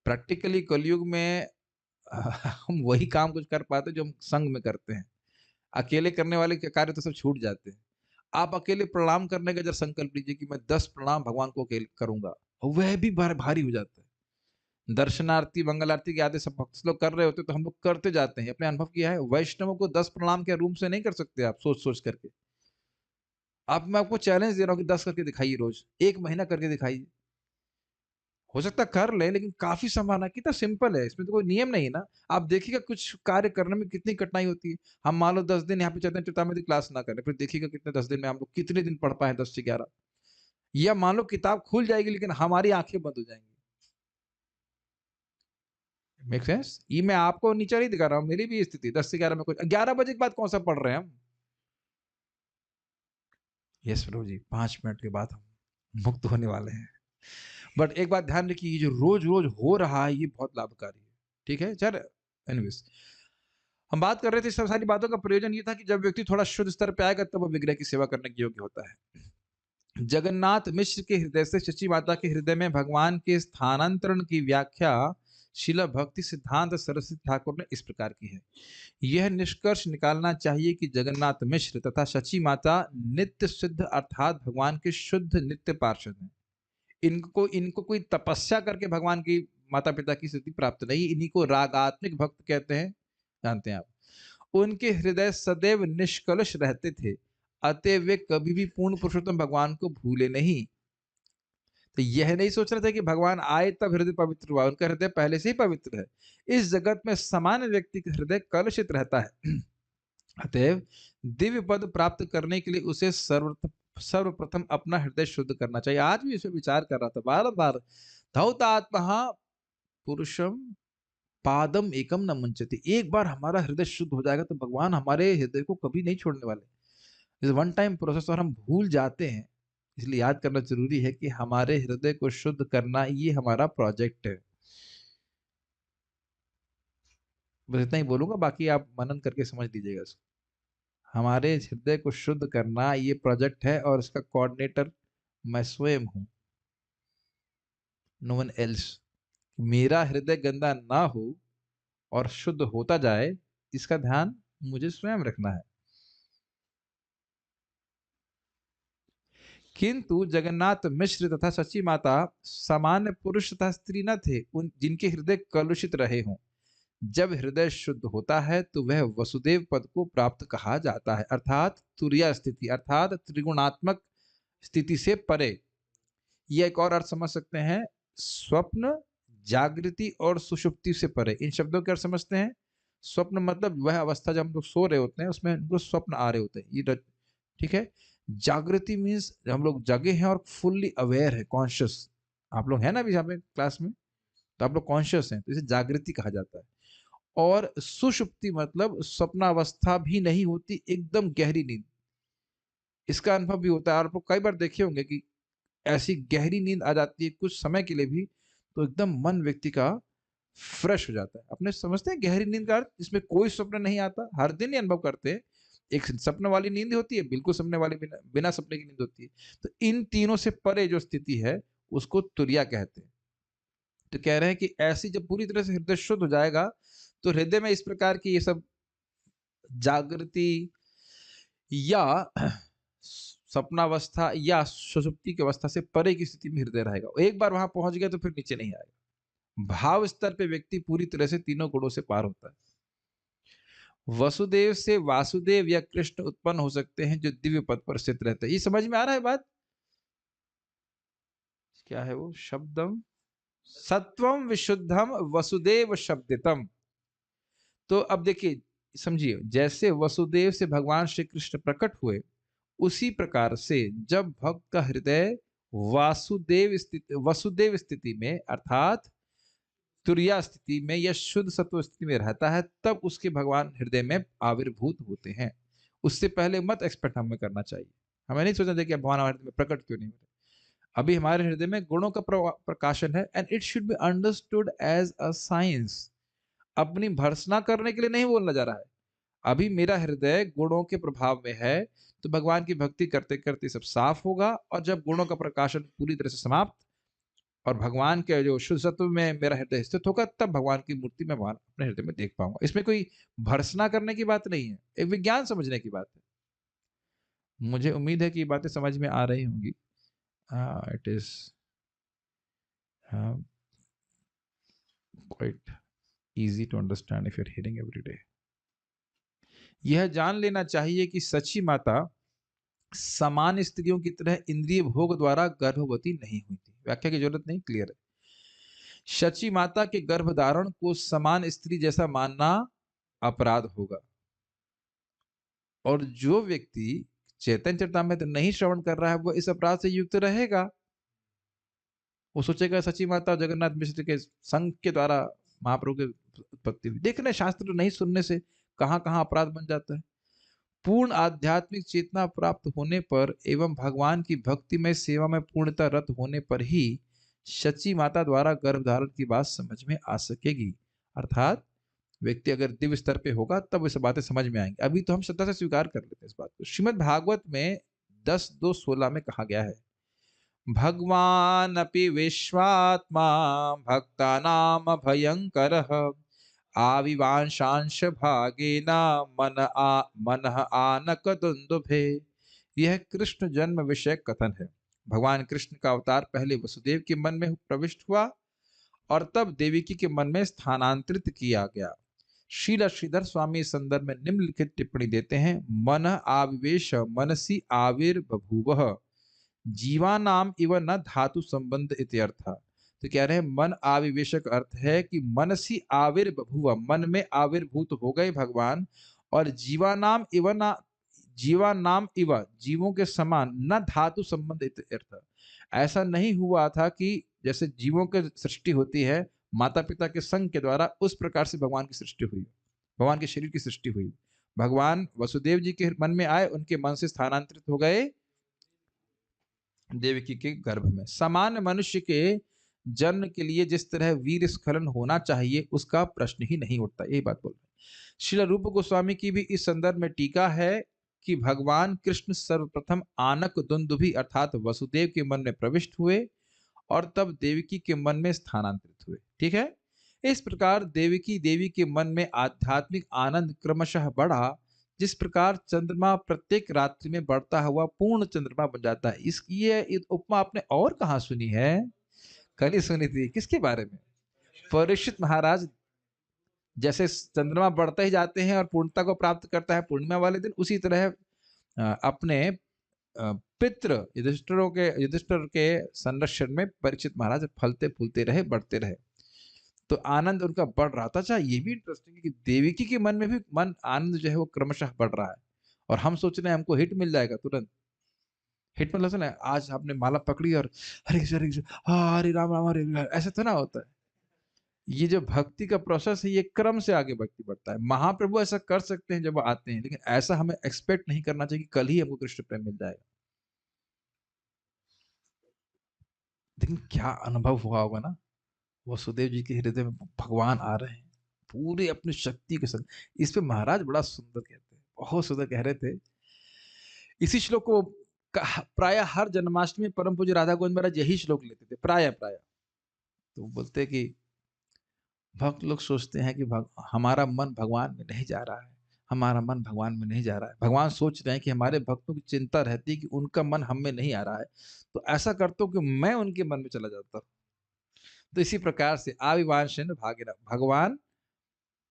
प्रैक्टिकली कलयुग में हम वही काम कुछ कर पाते जो हम संग में करते हैं। अकेले करने वाले के कार्य तो सब छूट जाते हैं। आप अकेले प्रणाम करने का जरा संकल्प लीजिए कि मैं 10 प्रणाम भगवान को अकेले करूंगा, और वह भी भारी हो जाता है। दर्शनार्थी मंगल आरती के आदि सब भक्त लोग कर रहे होते तो हम लोग करते जाते हैं। अपने अनुभव किया है, वैष्णवों को 10 प्रणाम के रूम से नहीं कर सकते आप, सोच सोच करके। आप, मैं आपको चैलेंज दे रहा हूँ कि 10 करके दिखाइए, रोज 1 महीना करके दिखाइए। हो सकता है कर ले, लेकिन काफी संभावना, कितना सिंपल है, इसमें तो कोई नियम नहीं ना। आप देखिएगा कुछ कार्य करने में कितनी कठिनाई होती है। हम मान लो 10 दिन यहाँ पे चलते चेतावनी क्लास ना करें, फिर देखिएगा कितने 10 दिन में हम लोग कितने दिन पढ़ पाए, 10 से 11। या मान लो किताब खुल जाएगी लेकिन हमारी आंखें बंद हो जाएंगी। Make sense? ये मैं आपको नीचा नहीं दिखा रहा हूँ, मेरी भी स्थिति 10 से 11 में, कुछ 11 बजे के बाद कौन सा पढ़ रहे हैं हम? यस प्रभु जी, 5 मिनट के बाद हम मुक्त होने वाले हैं। बट एक बात ध्यान रखिए, ये जो रोज रोज हो रहा है ये बहुत लाभकारी है। ठीक है चल, एनीवेज, हम बात कर रहे थे, सब सारी बातों का प्रयोजन ये था कि जब व्यक्ति थोड़ा शुद्ध स्तर पे आएगा तब वो विग्रह की सेवा करने के योग्य होता है। जगन्नाथ मिश्र के हृदय से शची माता के हृदय में भगवान के स्थानांतरण की व्याख्या शिला भक्ति सिद्धांत सरस्वती ठाकुर ने इस प्रकार की है। यह निष्कर्ष निकालना चाहिए कि जगन्नाथ मिश्र तथा शची माता नित्य सिद्ध अर्थात भगवान के शुद्ध नित्य पार्षद हैं। इनको इनको कोई तपस्या करके भगवान की माता पिता की स्थिति प्राप्त नहीं, इन्हीं को रागात्मिक भक्त कहते हैं, जानते हैं आप। उनके हृदय सदैव निष्कलुष रहते थे, अतः वे कभी भी पूर्ण पुरुषोत्तम भगवान को भूले नहीं। तो यह नहीं सोच रहे थे कि भगवान आए तब हृदय पवित्र हुआ, उनका हृदय पहले से ही पवित्र है। इस जगत में सामान्य व्यक्ति का हृदय कलुषित रहता है। अतएव दिव्य पद प्राप्त करने के लिए उसे सर्वप्रथम अपना हृदय शुद्ध करना चाहिए। आज भी इसे विचार कर रहा था बार बार, धौतात्मा पुरुषम पादम एकम न मुंचति। एक बार हमारा हृदय शुद्ध हो जाएगा तो भगवान हमारे हृदय को कभी नहीं छोड़ने वाले। इस वन टाइम प्रोसेस, और हम भूल जाते हैं, इसलिए याद करना जरूरी है कि हमारे हृदय को शुद्ध करना ये हमारा प्रोजेक्ट है। बस इतना ही बोलूंगा, बाकी आप मनन करके समझ लीजिएगा इसको। हमारे हृदय को शुद्ध करना ये प्रोजेक्ट है, और इसका कोऑर्डिनेटर मैं स्वयं हूं, नो वन एल्स। मेरा हृदय गंदा ना हो और शुद्ध होता जाए, इसका ध्यान मुझे स्वयं रखना है। किंतु जगन्नाथ मिश्र तथा शची माता सामान्य पुरुष तथा स्त्री न थे, उन जिनके हृदय कलुषित रहे हों। जब हृदय शुद्ध होता है तो वह वसुदेव पद को प्राप्त कहा जाता है, अर्थात तुरिया स्थिति, अर्थात त्रिगुणात्मक स्थिति से परे। यह एक और अर्थ समझ सकते हैं, स्वप्न, जागृति और सुषुप्ति से परे। इन शब्दों के अर्थ समझते हैं। स्वप्न मतलब वह अवस्था जब हम लोग सो रहे होते हैं, उसमें उनको स्वप्न आ रहे होते हैं, ये ठीक है। जागृति मीन्स हम लोग जगे हैं और फुल्ली अवेयर है, कॉन्शियस। आप लोग हैं ना अभी यहाँ पे क्लास में, तो आप लोग कॉन्शियस हैं, तो इसे जागृति कहा जाता है। और सुषुप्ति मतलब स्वप्नावस्था भी नहीं होती, एकदम गहरी नींद, इसका अनुभव भी होता है। और आप लोग कई बार देखे होंगे कि ऐसी गहरी नींद आ जाती है कुछ समय के लिए भी, तो एकदम मन व्यक्ति का फ्रेश हो जाता है। अपने समझते हैं गहरी नींद का अर्थ, जिसमें कोई स्वप्न नहीं आता, हर दिन ही अनुभव करते हैं। एक सपन वाली नींद होती है, बिल्कुल सपने वाली बिना सपने की नींद होती है। तो इन तीनों से परे जो स्थिति है उसको तुरिया कहते हैं। तो कह रहे हैं कि ऐसी जब पूरी तरह से हृदय शुद्ध हो जाएगा तो हृदय में इस प्रकार की ये सब जागृति या सपनावस्था या सुषुप्ति की अवस्था से परे की स्थिति में हृदय रहेगा। एक बार वहां पहुंच गया तो फिर नीचे नहीं आएगा। भाव स्तर पे व्यक्ति पूरी तरह से तीनों गुणों से पार होता है। वसुदेव से वासुदेव या कृष्ण उत्पन्न हो सकते हैं जो दिव्य पद पर स्थित रहते हैं। ये समझ में आ रहा है बात? क्या है वो शब्दम? सत्वम विशुद्धम वसुदेव शब्दितम। तो अब देखिए, समझिए, जैसे वसुदेव से भगवान श्री कृष्ण प्रकट हुए, उसी प्रकार से जब भक्त का हृदय वसुदेव स्थिति में अर्थात तुरिया स्थिति में या शुद्ध सत्व स्थिति में रहता है, तब उसके भगवान हृदय में आविर्भूत होते हैं। उससे पहले मत एक्सपेक्ट हमें करना चाहिए। हमें नहीं सोचना चाहिए कि भगवान हमारे हृदय में प्रकट क्यों नहीं हो रहे। अभी हमारे हृदय में गुणों का प्रकाशन है, and it should be understood as a science. अपनी भर्सना करने के लिए नहीं बोलना जा रहा है। अभी मेरा हृदय गुणों के प्रभाव में है, तो भगवान की भक्ति करते करते सब साफ होगा, और जब गुणों का प्रकाशन पूरी तरह से समाप्त और भगवान के जो शुद्ध सत्व में मेरा हृदय स्थित होगा, तब भगवान की मूर्ति में भगवान अपने हृदय में देख पाऊंगा। इसमें कोई भर्सना करने की बात नहीं है, एक विज्ञान समझने की बात है। मुझे उम्मीद है कि ये बातें समझ में आ रही होंगी। It is quite easy to understand if you are hearing every day. यह जान लेना चाहिए कि सची माता समान स्त्रियों की तरह इंद्रिय भोग द्वारा गर्भवती नहीं हुई थी। व्याख्या की जरूरत नहीं, क्लियर है। शची माता के गर्भधारण को समान स्त्री जैसा मानना अपराध होगा, और जो व्यक्ति चैतन्य चरितामृत नहीं श्रवण कर रहा है वो इस अपराध से युक्त रहेगा। वो सोचेगा सची माता और जगन्नाथ मिश्र के संघ के द्वारा महाप्रभु की उत्पत्ति हुई। देखना, शास्त्र नहीं सुनने से कहां कहां अपराध बन जाता है। पूर्ण आध्यात्मिक चेतना प्राप्त होने पर एवं भगवान की भक्ति में सेवा में पूर्णता रत होने पर ही शची माता द्वारा गर्भधारण की बात समझ में आ सकेगी। अर्थात व्यक्ति अगर दिव्य स्तर पे होगा तब ये सब बातें समझ में आएंगी। अभी तो हम श्रद्धा से स्वीकार कर लेते हैं इस बात को। श्रीमद् भागवत में 10:2-16 में कहा गया है, भगवान अपि विश्वात्मा भक्तानाम भयंकरः आविवांशांश भागेना मन आनक दुंदुभे। यह कृष्ण जन्म विषय कथन है। भगवान कृष्ण का अवतार पहले वसुदेव के मन में प्रविष्ट हुआ और तब देवकी के मन में स्थानांतरित किया गया। शील श्रीधर स्वामी इस संदर्भ में निम्नलिखित टिप्पणी देते हैं, मन आविवेश मनसी आविर्बभूवः जीवानाम इव न धातु संबंध इत्यर्थ। तो कह रहे हैं मन आविवेशक अर्थ है कि मनसी आविर्बभूव, मन में आविर्भूत हो गए भगवान, और जीवानाम इव न, जीवानाम इव जीवों के समान, न धातु संबंध इत्यर्थ। ऐसा नहीं हुआ था कि जैसे जीवों की सृष्टि होती है माता पिता के संग के द्वारा, उस प्रकार से भगवान की सृष्टि हुई, भगवान के शरीर की सृष्टि हुई। भगवान वसुदेव जी के मन में आए, उनके मन से स्थानांतरित हो गए देवकी के गर्भ में। सामान्य मनुष्य के जन्म के लिए जिस तरह वीर स्खलन होना चाहिए उसका प्रश्न ही नहीं उठता। यही बात बोल रहे हैं। श्रील रूप गोस्वामी की भी इस संदर्भ में टीका है कि भगवान कृष्ण सर्वप्रथम आनक दुंदुभि अर्थात वसुदेव के मन में प्रविष्ट हुए और तब देवकी के मन में स्थानांतरित हुए। ठीक है। इस प्रकार देवकी देवी के मन में आध्यात्मिक आनंद क्रमशः बढ़ा, जिस प्रकार चंद्रमा प्रत्येक रात्रि में बढ़ता हुआ पूर्ण चंद्रमा बन जाता है। ये उपमा आपने और कहाँ सुनी है? कल ही सुनी थी। किसके बारे में? परीक्षित महाराज जैसे चंद्रमा बढ़ते ही जाते हैं और पूर्णता को प्राप्त करता है पूर्णिमा वाले दिन, उसी तरह अपने पितृ युधिष्ठिर के संरक्षण में परीक्षित महाराज फलते फूलते रहे, बढ़ते रहे, तो आनंद उनका बढ़ रहा था। अच्छा, ये भी इंटरेस्टिंग है कि देवकी के मन में भी मन आनंद जो है वो क्रमशः बढ़ रहा है, और हम सोच रहे हैं हमको हिट मिल जाएगा तुरंत। हिट मतलब सुना, आज आपने माला पकड़ी और हरे कृष्ण हरे कृष्ण हरे राम राम हरे हरे, ऐसा तो ना होता है। ये जो भक्ति का प्रोसेस है ये क्रम से आगे भक्ति बढ़ता है। महाप्रभु ऐसा कर सकते हैं जब वो आते हैं, लेकिन ऐसा हमें एक्सपेक्ट नहीं करना चाहिए कि कल ही हमको कृष्ण प्रेम मिल जाएगा। लेकिन क्या अनुभव हुआ होगा ना, वसुदेव जी के हृदय में भगवान आ रहे हैं पूरे अपनी शक्ति के संग। इस पे महाराज बड़ा सुंदर कहते हैं, बहुत सुंदर कह रहे थे। इसी श्लोक को प्राय हर जन्माष्टमी में परम पूज्य राधा गोविंद महाराज यही श्लोक लेते थे, प्राय प्राय। तो बोलते कि भक्त लोग सोचते हैं कि हमारा मन भगवान में नहीं जा रहा है, हमारा मन भगवान में नहीं जा रहा है, भगवान सोच रहे हैं कि हमारे भक्तों की चिंता रहती है कि उनका मन हम में नहीं आ रहा है, तो ऐसा करता हूँ कि मैं उनके मन में चला जाता हूँ। तो इसी प्रकार से आविवांशेन भागेन, भगवान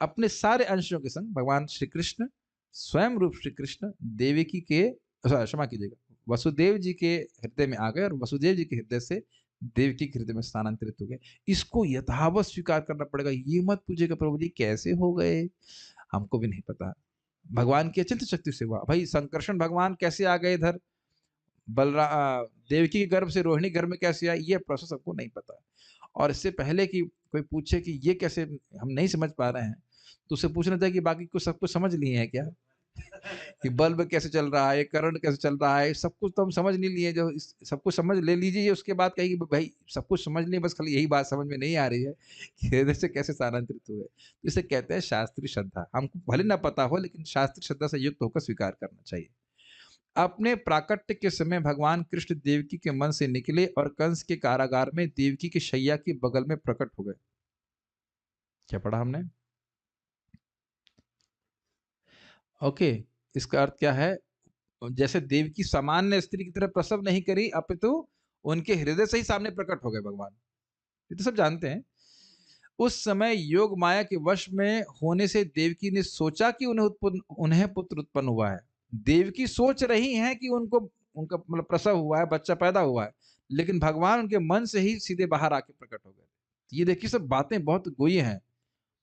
अपने सारे अंशों के संग, भगवान श्री कृष्ण स्वयं रूप श्री कृष्ण देवकी के, क्षमा कीजिएगा, वसुदेव जी के हृदय में आ गए और वसुदेव जी के हृदय से देवकी के हृदय में स्थानांतरित हो गए। इसको यथावत स्वीकार करना पड़ेगा। ये मत पूछेगा प्रभु जी कैसे हो गए, हमको भी नहीं पता। भगवान की अचिंत शक्ति से हुआ। भाई संकर्षण भगवान कैसे आ गए इधर, देवकी के गर्भ से रोहिणी गर्भ में कैसे आई, ये प्रोसेस हमको नहीं पता। और इससे पहले कि कोई पूछे कि ये कैसे हम नहीं समझ पा रहे हैं, तो उसे पूछना चाहिए कि बाकी को सब कुछ समझ लिए हैं क्या कि बल्ब कैसे चल रहा है, करंट कैसे चल रहा है, सब कुछ तो हम समझ नहीं लिए। जो सब कुछ समझ ले लीजिए, उसके बाद कहेगी भाई सब कुछ समझ लिए, बस खाली यही बात समझ में नहीं आ रही है कि हृदय से कैसे स्थानांतरित हुए। तो इसे कहते हैं शास्त्रीय श्रद्धा। हमको भले ना पता हो, लेकिन शास्त्रीय श्रद्धा से युक्त होकर स्वीकार करना चाहिए। अपने प्राकट्य के समय भगवान कृष्ण देवकी के मन से निकले और कंस के कारागार में देवकी की शैया के बगल में प्रकट हो गए। क्या पढ़ा हमने? ओके, इसका अर्थ क्या है? जैसे देवकी सामान्य स्त्री की तरह प्रसव नहीं करी, अपितु उनके हृदय से ही सामने प्रकट हो गए भगवान। ये तो सब जानते हैं। उस समय योग माया के वश में होने से देवकी ने सोचा कि उन्हें पुत्र उत्पन्न हुआ है। देवकी सोच रही हैं कि उनको उनका मतलब प्रसव हुआ है, बच्चा पैदा हुआ है, लेकिन भगवान उनके मन से ही सीधे बाहर आके प्रकट हो गए। ये देखिए सब बातें बहुत गोई हैं,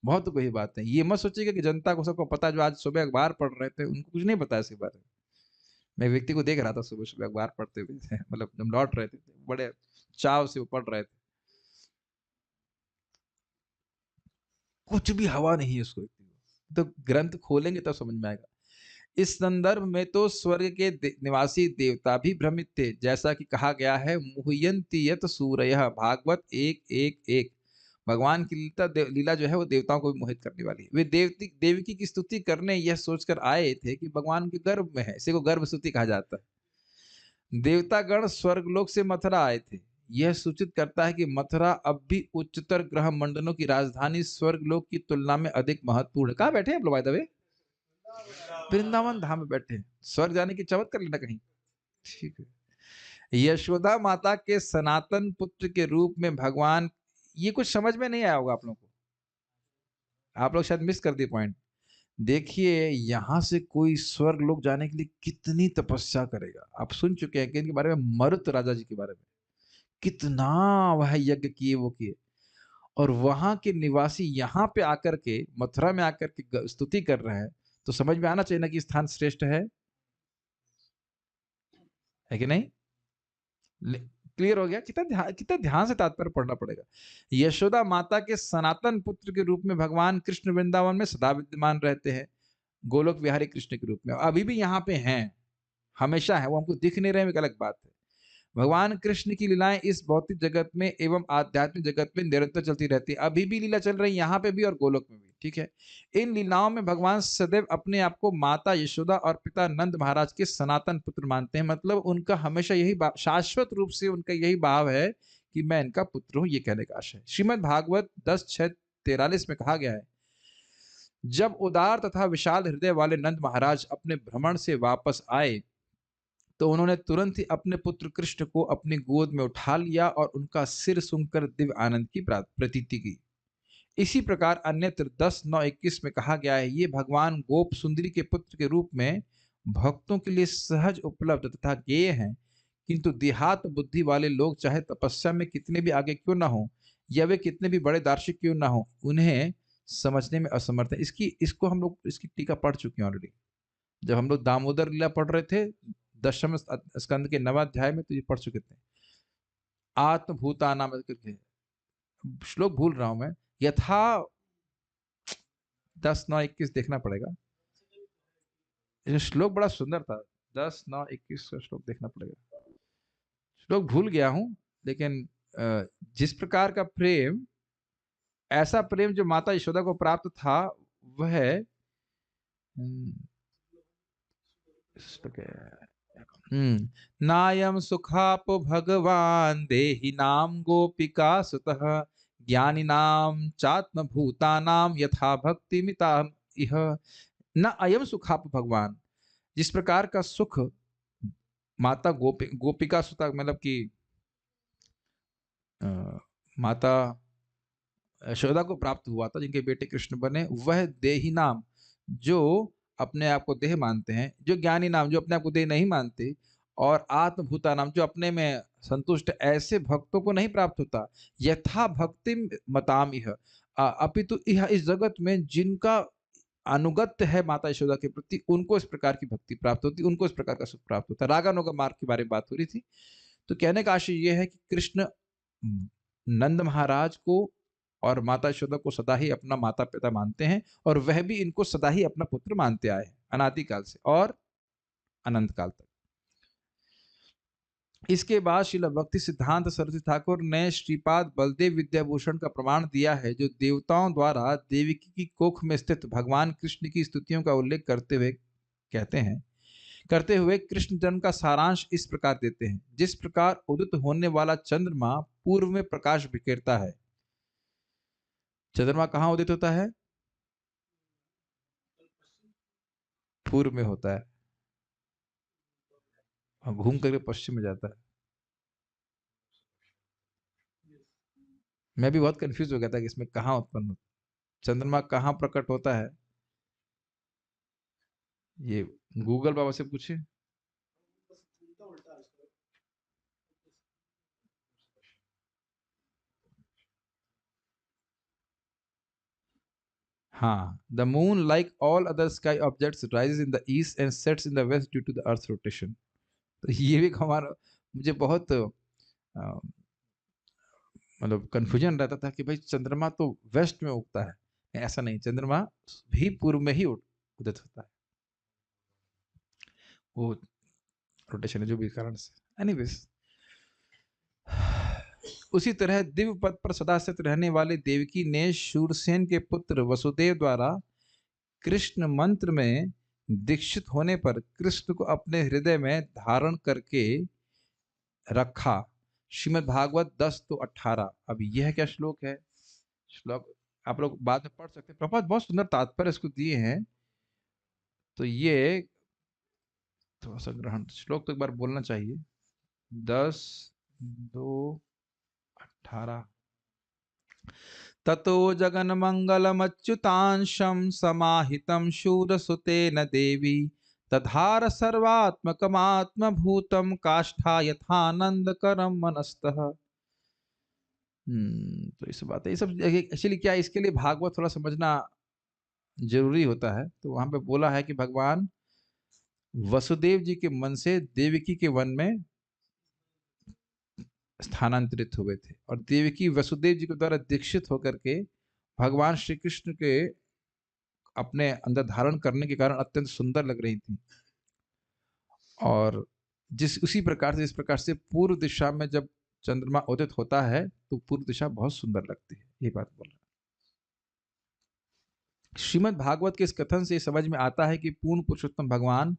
बहुत गोई बातें। ये मत सोचिएगा कि जनता को सबको पता, जो आज सुबह अखबार पढ़ रहे थे उनको कुछ नहीं पता इसके बारे में। मैं व्यक्ति को देख रहा था सुबह सुबह अखबार पढ़ते हुए मतलब जब लौट रहे थे, बड़े चाव से वो पढ़ रहे थे। कुछ भी हवा नहीं है उसको, तो ग्रंथ खोलेंगे तब समझ में आएगा। इस संदर्भ में तो स्वर्ग के निवासी देवता भी भ्रमित थे, जैसा कि कहा गया है मुह्यन्ति यत सूरयः, भागवत 1:1:1। भगवान की लीला जो है वो देवताओं को भी मोहित करने वाली है। वे देवकी की स्तुति करने यह सोचकर आए थे कि भगवान के गर्भ में है, इसी को गर्भ स्तुति कहा जाता है। देवतागण स्वर्गलोक से मथुरा आए थे। यह सूचित करता है कि मथुरा अब भी उच्चतर ग्रह मंडलों की राजधानी स्वर्गलोक की तुलना में अधिक महत्वपूर्ण है। कहाँ बैठे हैं आप लोग बाय द वे? वृंदावन धाम में बैठे हैं। स्वर्ग जाने की चमत कर लेना कहीं। ठीक है। यशोदा माता के सनातन पुत्र के रूप में भगवान, ये कुछ समझ में नहीं आया होगा आप लोगों को, आप लोग शायद मिस कर दिए पॉइंट। देखिए यहां से कोई स्वर्ग लोक जाने के लिए कितनी तपस्या करेगा। आप सुन चुके हैं कि इनके बारे में, मरुत राजा जी के बारे में कितना वह यज्ञ किए वो किए, और वहां के निवासी यहाँ पे आकर के, मथुरा में आकर के स्तुति कर रहे हैं, तो समझ में आना चाहिए ना कि स्थान श्रेष्ठ है कि नहीं? क्लियर हो गया? कितना ध्यान से तात्पर्य पढ़ना पड़ेगा। यशोदा माता के सनातन पुत्र के रूप में भगवान कृष्ण वृंदावन में सदा विद्यमान रहते हैं, गोलोक विहारी कृष्ण के रूप में अभी भी यहाँ पे हैं, हमेशा है। वो हमको दिख नहीं रहे, एक अलग बात है। भगवान कृष्ण की लीलाएं इस भौतिक जगत में एवं आध्यात्मिक जगत में निरंतर चलती रहती है। अभी भी लीला चल रही है यहाँ पे भी और गोलोक में भी, ठीक है। इन लीलाओं में भगवान सदैव अपने आप को माता यशोदा और पिता नंद महाराज के सनातन पुत्र मानते हैं। मतलब उनका हमेशा यही शाश्वत रूप से उनका यही भाव है कि मैं इनका पुत्र हूं, ये कहने का आशय है। श्रीमद भागवत 10:6-43 में कहा गया है, जब उदार तथा विशाल हृदय वाले नंद महाराज अपने भ्रमण से वापस आए तो उन्होंने तुरंत ही अपने पुत्र कृष्ण को अपनी गोद में उठा लिया और उनका सिर सूंघकर दिव्य आनंद की प्रतीति की। इसी प्रकार अन्यत्र 10:9-21 में कहा गया है, ये भगवान गोप सुंदरी के पुत्र के रूप में भक्तों के लिए सहज उपलब्ध तथा गेय हैं, किंतु देहात बुद्धि वाले लोग चाहे तपस्या में कितने भी आगे क्यों ना हो, या वे कितने भी बड़े दार्शिक क्यों ना हो, उन्हें समझने में असमर्थ है। इसको हम लोग इसकी टीका पढ़ चुके हैं ऑलरेडी, जब हम लोग दामोदर लीला पढ़ रहे थे 10वें स्कंद के 9वें अध्याय में, तो ये पढ़ चुके थे। आत्मभूतानाम करके श्लोक भूल रहा हूं मैं, यथा 10:9-21 देखना पड़ेगा। ये श्लोक बड़ा सुंदर था, 10:9-21 का श्लोक देखना पड़ेगा। श्लोक भूल गया हूं, लेकिन जिस प्रकार का प्रेम, ऐसा प्रेम जो माता यशोदा को प्राप्त था, वह नायम सुखाप भगवान देहि नाम गोपिका सुतः ज्ञानी नाम चात्म भूतानाम यथा भक्ति मिता इह। न अयम सुखाप भगवान, जिस प्रकार का सुख माता गोपिका सुता मतलब कि माता यशोदा को प्राप्त हुआ था, जिनके बेटे कृष्ण बने, वह देही नाम जो अपने आप को देह मानते हैं, जो ज्ञानी नाम जो अपने आप को देह नहीं मानते, और आत्मभूता नाम जो अपने में संतुष्ट, ऐसे भक्तों को नहीं प्राप्त होता। यथा भक्ति मताम इह, अपितु यह इस जगत में जिनका अनुगत्य है माता यशोदा के प्रति, उनको इस प्रकार की भक्ति प्राप्त होती, उनको इस प्रकार का सुख प्राप्त होता है। रागानुगा मार्ग के बारे में बात हो रही थी। तो कहने का आशय यह है कि कृष्ण नंद महाराज को और माता यशोदा को सदा ही अपना माता पिता मानते हैं, और वह भी इनको सदा ही अपना पुत्र मानते आए हैं, अनादिकाल से और अनंत काल तक। इसके बाद श्रील भक्ति सिद्धांत सरस्वती ठाकुर ने श्रीपाद बलदेव विद्याभूषण का प्रमाण दिया है, जो देवताओं द्वारा देवकी की कोख में स्थित भगवान कृष्ण की स्तुतियों का उल्लेख करते हुए कृष्ण जन्म का सारांश इस प्रकार देते हैं। जिस प्रकार उदित होने वाला चंद्रमा पूर्व में प्रकाश बिखेरता है। चंद्रमा कहाँ उदित होता है? पूर्व में होता है, और घूम करके पश्चिम में जाता है। मैं भी बहुत कंफ्यूज हो गया था कि इसमें कहाँ उत्पन्न होता, चंद्रमा कहाँ प्रकट होता है। ये गूगल बाबा से पूछे। हाँ, the moon like all other sky objects rises in the east and sets in the west due to the earth rotation. तो ये भी हमारा, मुझे बहुत मतलब कंफ्यूजन रहता था कि भाई चंद्रमा तो वेस्ट में उगता है। ऐसा नहीं, चंद्रमा भी पूर्व में ही उदित होता है, वो रोटेशन है जो भी कारण से। एनीवेज, उसी तरह दिव्य पद पर सदा स्थित रहने वाले देवकी ने शूरसेन के पुत्र वसुदेव द्वारा कृष्ण मंत्र में दीक्षित होने पर कृष्ण को अपने हृदय में धारण करके रखा। श्रीमद् भागवत 10 तो 18। अब यह क्या श्लोक है? श्लोक आप लोग बाद में पढ़ सकते हैं, प्रभुपाद बहुत सुंदर तात्पर्य इसको दिए हैं। तो ये थोड़ा सा ग्रहण, श्लोक तो एक बार बोलना चाहिए। 10:2:18। ततो जगन्मङ्गलमच्युतांशं समाहितं शूरसुतेन देवी, तधार सर्वात्मकमात्मभूतं काष्ठा यथानंदकरम मनस्तः। तो इस बात है, ये सब एक्चुअली क्या है, इसके लिए भागवत थोड़ा समझना जरूरी होता है। तो वहां पे बोला है कि भगवान वसुदेव जी के मन से देवकी के वन में स्थानांतरित हुए थे, और देवकी वसुदेव जी के द्वारा दीक्षित होकर के भगवान श्री कृष्ण के अपने अंदर धारण करने के कारण अत्यंत सुंदर लग रही थी। और उसी प्रकार से, इस प्रकार से पूर्व दिशा में जब चंद्रमा उदित होता है तो पूर्व दिशा बहुत सुंदर लगती है। ये बात बोल रहा है। श्रीमद् भागवत के इस कथन से समझ में आता है कि पूर्ण पुरुषोत्तम भगवान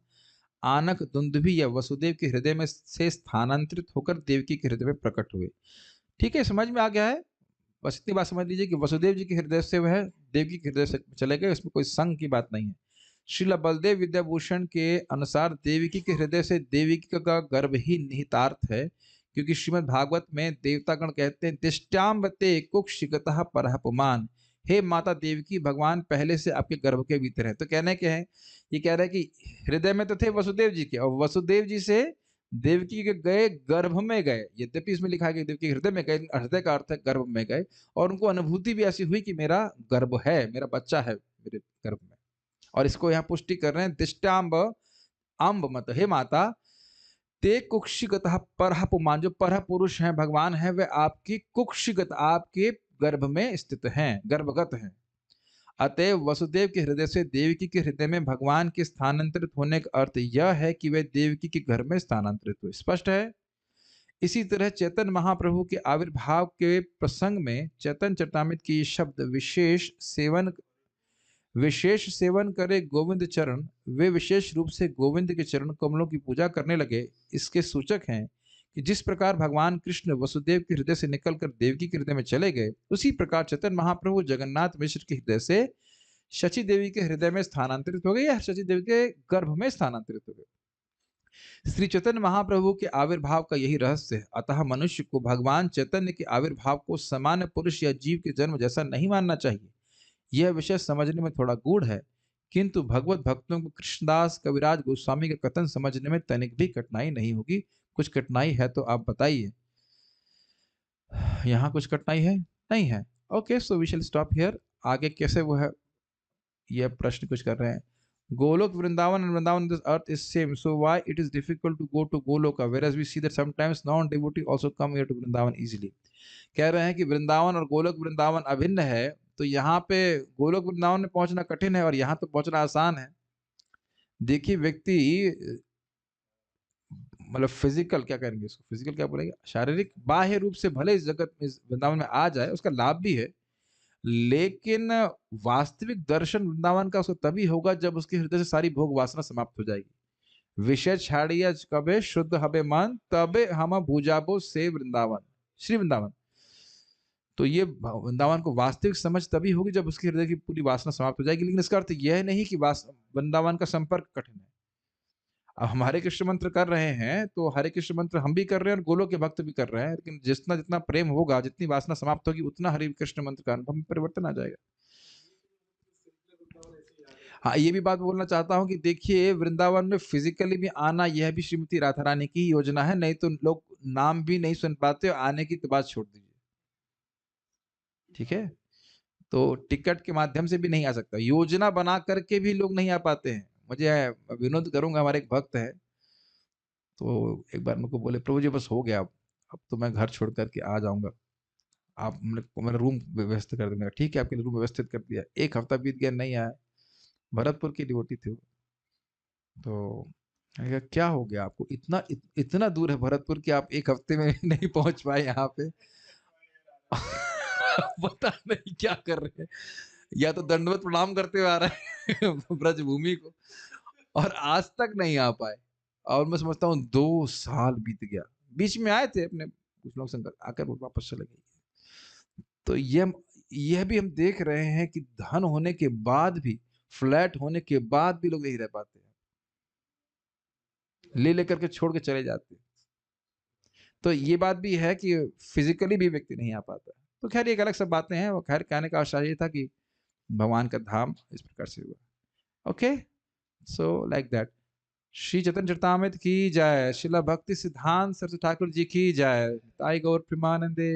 आनक दुंदुभी या वसुदेव के हृदय में से स्थानांतरित होकर देवकी के हृदय में प्रकट हुए। ठीक है, समझ में आ गया है। बस इतनी बात समझ लीजिए कि वसुदेव जी के हृदय से वह देवकी के हृदय से चले गए, इसमें कोई संग की बात नहीं है। श्रील बलदेव विद्याभूषण के अनुसार देवकी के हृदय से देवकी का गर्भ ही निहितार्थ है, क्योंकि श्रीमद् भागवत में देवतागण कहते हैं दिष्टाम्बते कुक्षिगतः परः पुमान, हे माता देवकी, भगवान पहले से आपके गर्भ के भीतर है। तो कहने के हैं, ये कह रहे हैं कि हृदय में तो थे वसुदेव जी के, और वसुदेव जी से देवकी के गए गर्भ में गए। यद्यपि इसमें लिखा है कि देवकी हृदय में गए, हृदय का अर्थ है गर्भ में गए, और उनको अनुभूति भी ऐसी हुई कि मेरा गर्भ है, मेरा बच्चा है मेरे गर्भ में। और इसको यहाँ पुष्टि कर रहे हैं दिष्टाम्ब अम्ब मत, हे माता ते कुक्षिगत परह पुमान, जो परह पुरुष हैं भगवान है, वे आपकी कुक्षिगत आपके गर्भ में स्थित हैं, गर्भगत हैं। अतएव वसुदेव के हृदय से देवकी के हृदय में भगवान के स्थानांतरित होने का अर्थ यह है कि वे देवकी के घर में स्थानांतरित हुए। स्पष्ट है। इसी तरह चैतन्य महाप्रभु के आविर्भाव के प्रसंग में चैतन्य चरितामृत की शब्द विशेष सेवन करे गोविंद चरण, वे विशेष रूप से गोविंद के चरण कमलों की पूजा करने लगे। इसके सूचक हैं कि जिस प्रकार भगवान कृष्ण वसुदेव के हृदय से निकलकर देवकी के हृदय में चले गए, उसी प्रकार चैतन्य महाप्रभु जगन्नाथ मिश्र के हृदय से शची देवी के हृदय में स्थानांतरित हो गए या शची देवी के गर्भ में स्थानांतरित हो गए। श्री चैतन्य महाप्रभु के आविर्भाव का यही रहस्य है। अतः मनुष्य को भगवान चैतन्य के आविर्भाव को सामान्य पुरुष या जीव के जन्म जैसा नहीं मानना चाहिए। यह विषय समझने में थोड़ा गूढ़ है, किंतु भगवत भक्तों को कृष्णदास कविराज गोस्वामी का कथन समझने में तनिक भी कठिनाई नहीं होगी। कुछ कठिनाई है तो आप बताइए। यहाँ कुछ कठिनाई है? नहीं है। Okay, so we shall stop here. आगे कैसे वो है, यह प्रश्न कुछ कर रहे हैं। Golok, Vrindavan and Vrindavan on this earth is same. So why it is difficult to go to Goloka, whereas we see that sometimes non-devotee also come here to Vrindavan easily. कह रहे हैं कि वृंदावन और गोलोक वृंदावन अभिन्न है, तो यहाँ पे गोलोक वृंदावन में पहुंचना कठिन है और यहाँ तो पहुंचना आसान है। देखिए व्यक्ति मतलब फिजिकल क्या कहेंगे इसको, फिजिकल क्या बोलेंगे, शारीरिक बाह्य रूप से भले इस जगत में इस वृंदावन में आ जाए, उसका लाभ भी है, लेकिन वास्तविक दर्शन वृंदावन का उसको तभी होगा जब उसके हृदय से सारी भोग वासना समाप्त हो जाएगी। विषय छाड़िया कबे शुद्ध हबे मन, तबे हम भूजाबो से वृंदावन, श्री वृंदावन। तो ये वृंदावन को वास्तविक समझ तभी होगी जब उसके हृदय की पूरी वासना समाप्त हो जाएगी। लेकिन इसका अर्थ यह नहीं कि वृंदावन का संपर्क कठिन है। अब हम हरे कृष्ण मंत्र कर रहे हैं, तो हरे कृष्ण मंत्र हम भी कर रहे हैं और गोलोक के भक्त भी कर रहे हैं, लेकिन जितना जितना प्रेम होगा, जितनी वासना समाप्त होगी, उतना हरे कृष्ण मंत्र का अनुभव में परिवर्तन आ जाएगा। हाँ, ये भी बात बोलना चाहता हूँ कि देखिए वृंदावन में फिजिकली भी आना, यह भी श्रीमती राधा रानी की योजना है, नहीं तो लोग नाम भी नहीं सुन पाते, आने की तो बात छोड़ दीजिए। ठीक है, तो टिकट के माध्यम से भी नहीं आ सकता, योजना बना करके भी लोग नहीं आ पाते हैं। मुझे विनोद करूंगा, हमारे एक भक्त है, तो एक बार मुझको बोले प्रभु जी बस हो गया, अब तो मैं घर छोड़ करके आ जाऊंगा, आप मैंने रूम व्यवस्थित कर देंगे। ठीक है, आपके रूम व्यवस्थित कर दिया। एक हफ्ता बीत गया, नहीं आया। भरतपुर की डिवोटी थी वो। तो मैंने कहा क्या हो गया आपको, इतना दूर है भरतपुर कि आप एक हफ्ते में नहीं पहुंच पाए यहाँ पे। पता नहीं क्या कर रहे हैं, या तो दंडवत प्रणाम करते हुए आ रहे हैं ब्रजभूमि को, और आज तक नहीं आ पाए। और मैं समझता हूँ 2 साल बीत गया। बीच में आए थे अपने कुछ लोग संग, आकर वो वापस चले गए। तो यह भी हम देख रहे हैं कि धन होने के बाद भी, फ्लैट होने के बाद भी लोग नहीं रह पाते हैं, ले लेकर के छोड़ के चले जाते हैं। तो ये बात भी है कि फिजिकली भी व्यक्ति नहीं आ पाता। तो खैर एक अलग सब बातें हैं। वो खैर कहने का आशा ये था कि भगवान का धाम इस प्रकार से हुआ। Okay, so like that. Shri Chaitanya Charitamrita की जय, शिला भक्ति सिद्धांत सरस्वती ठाकुर जी की जय, ताई गौर प्रेमानंदे।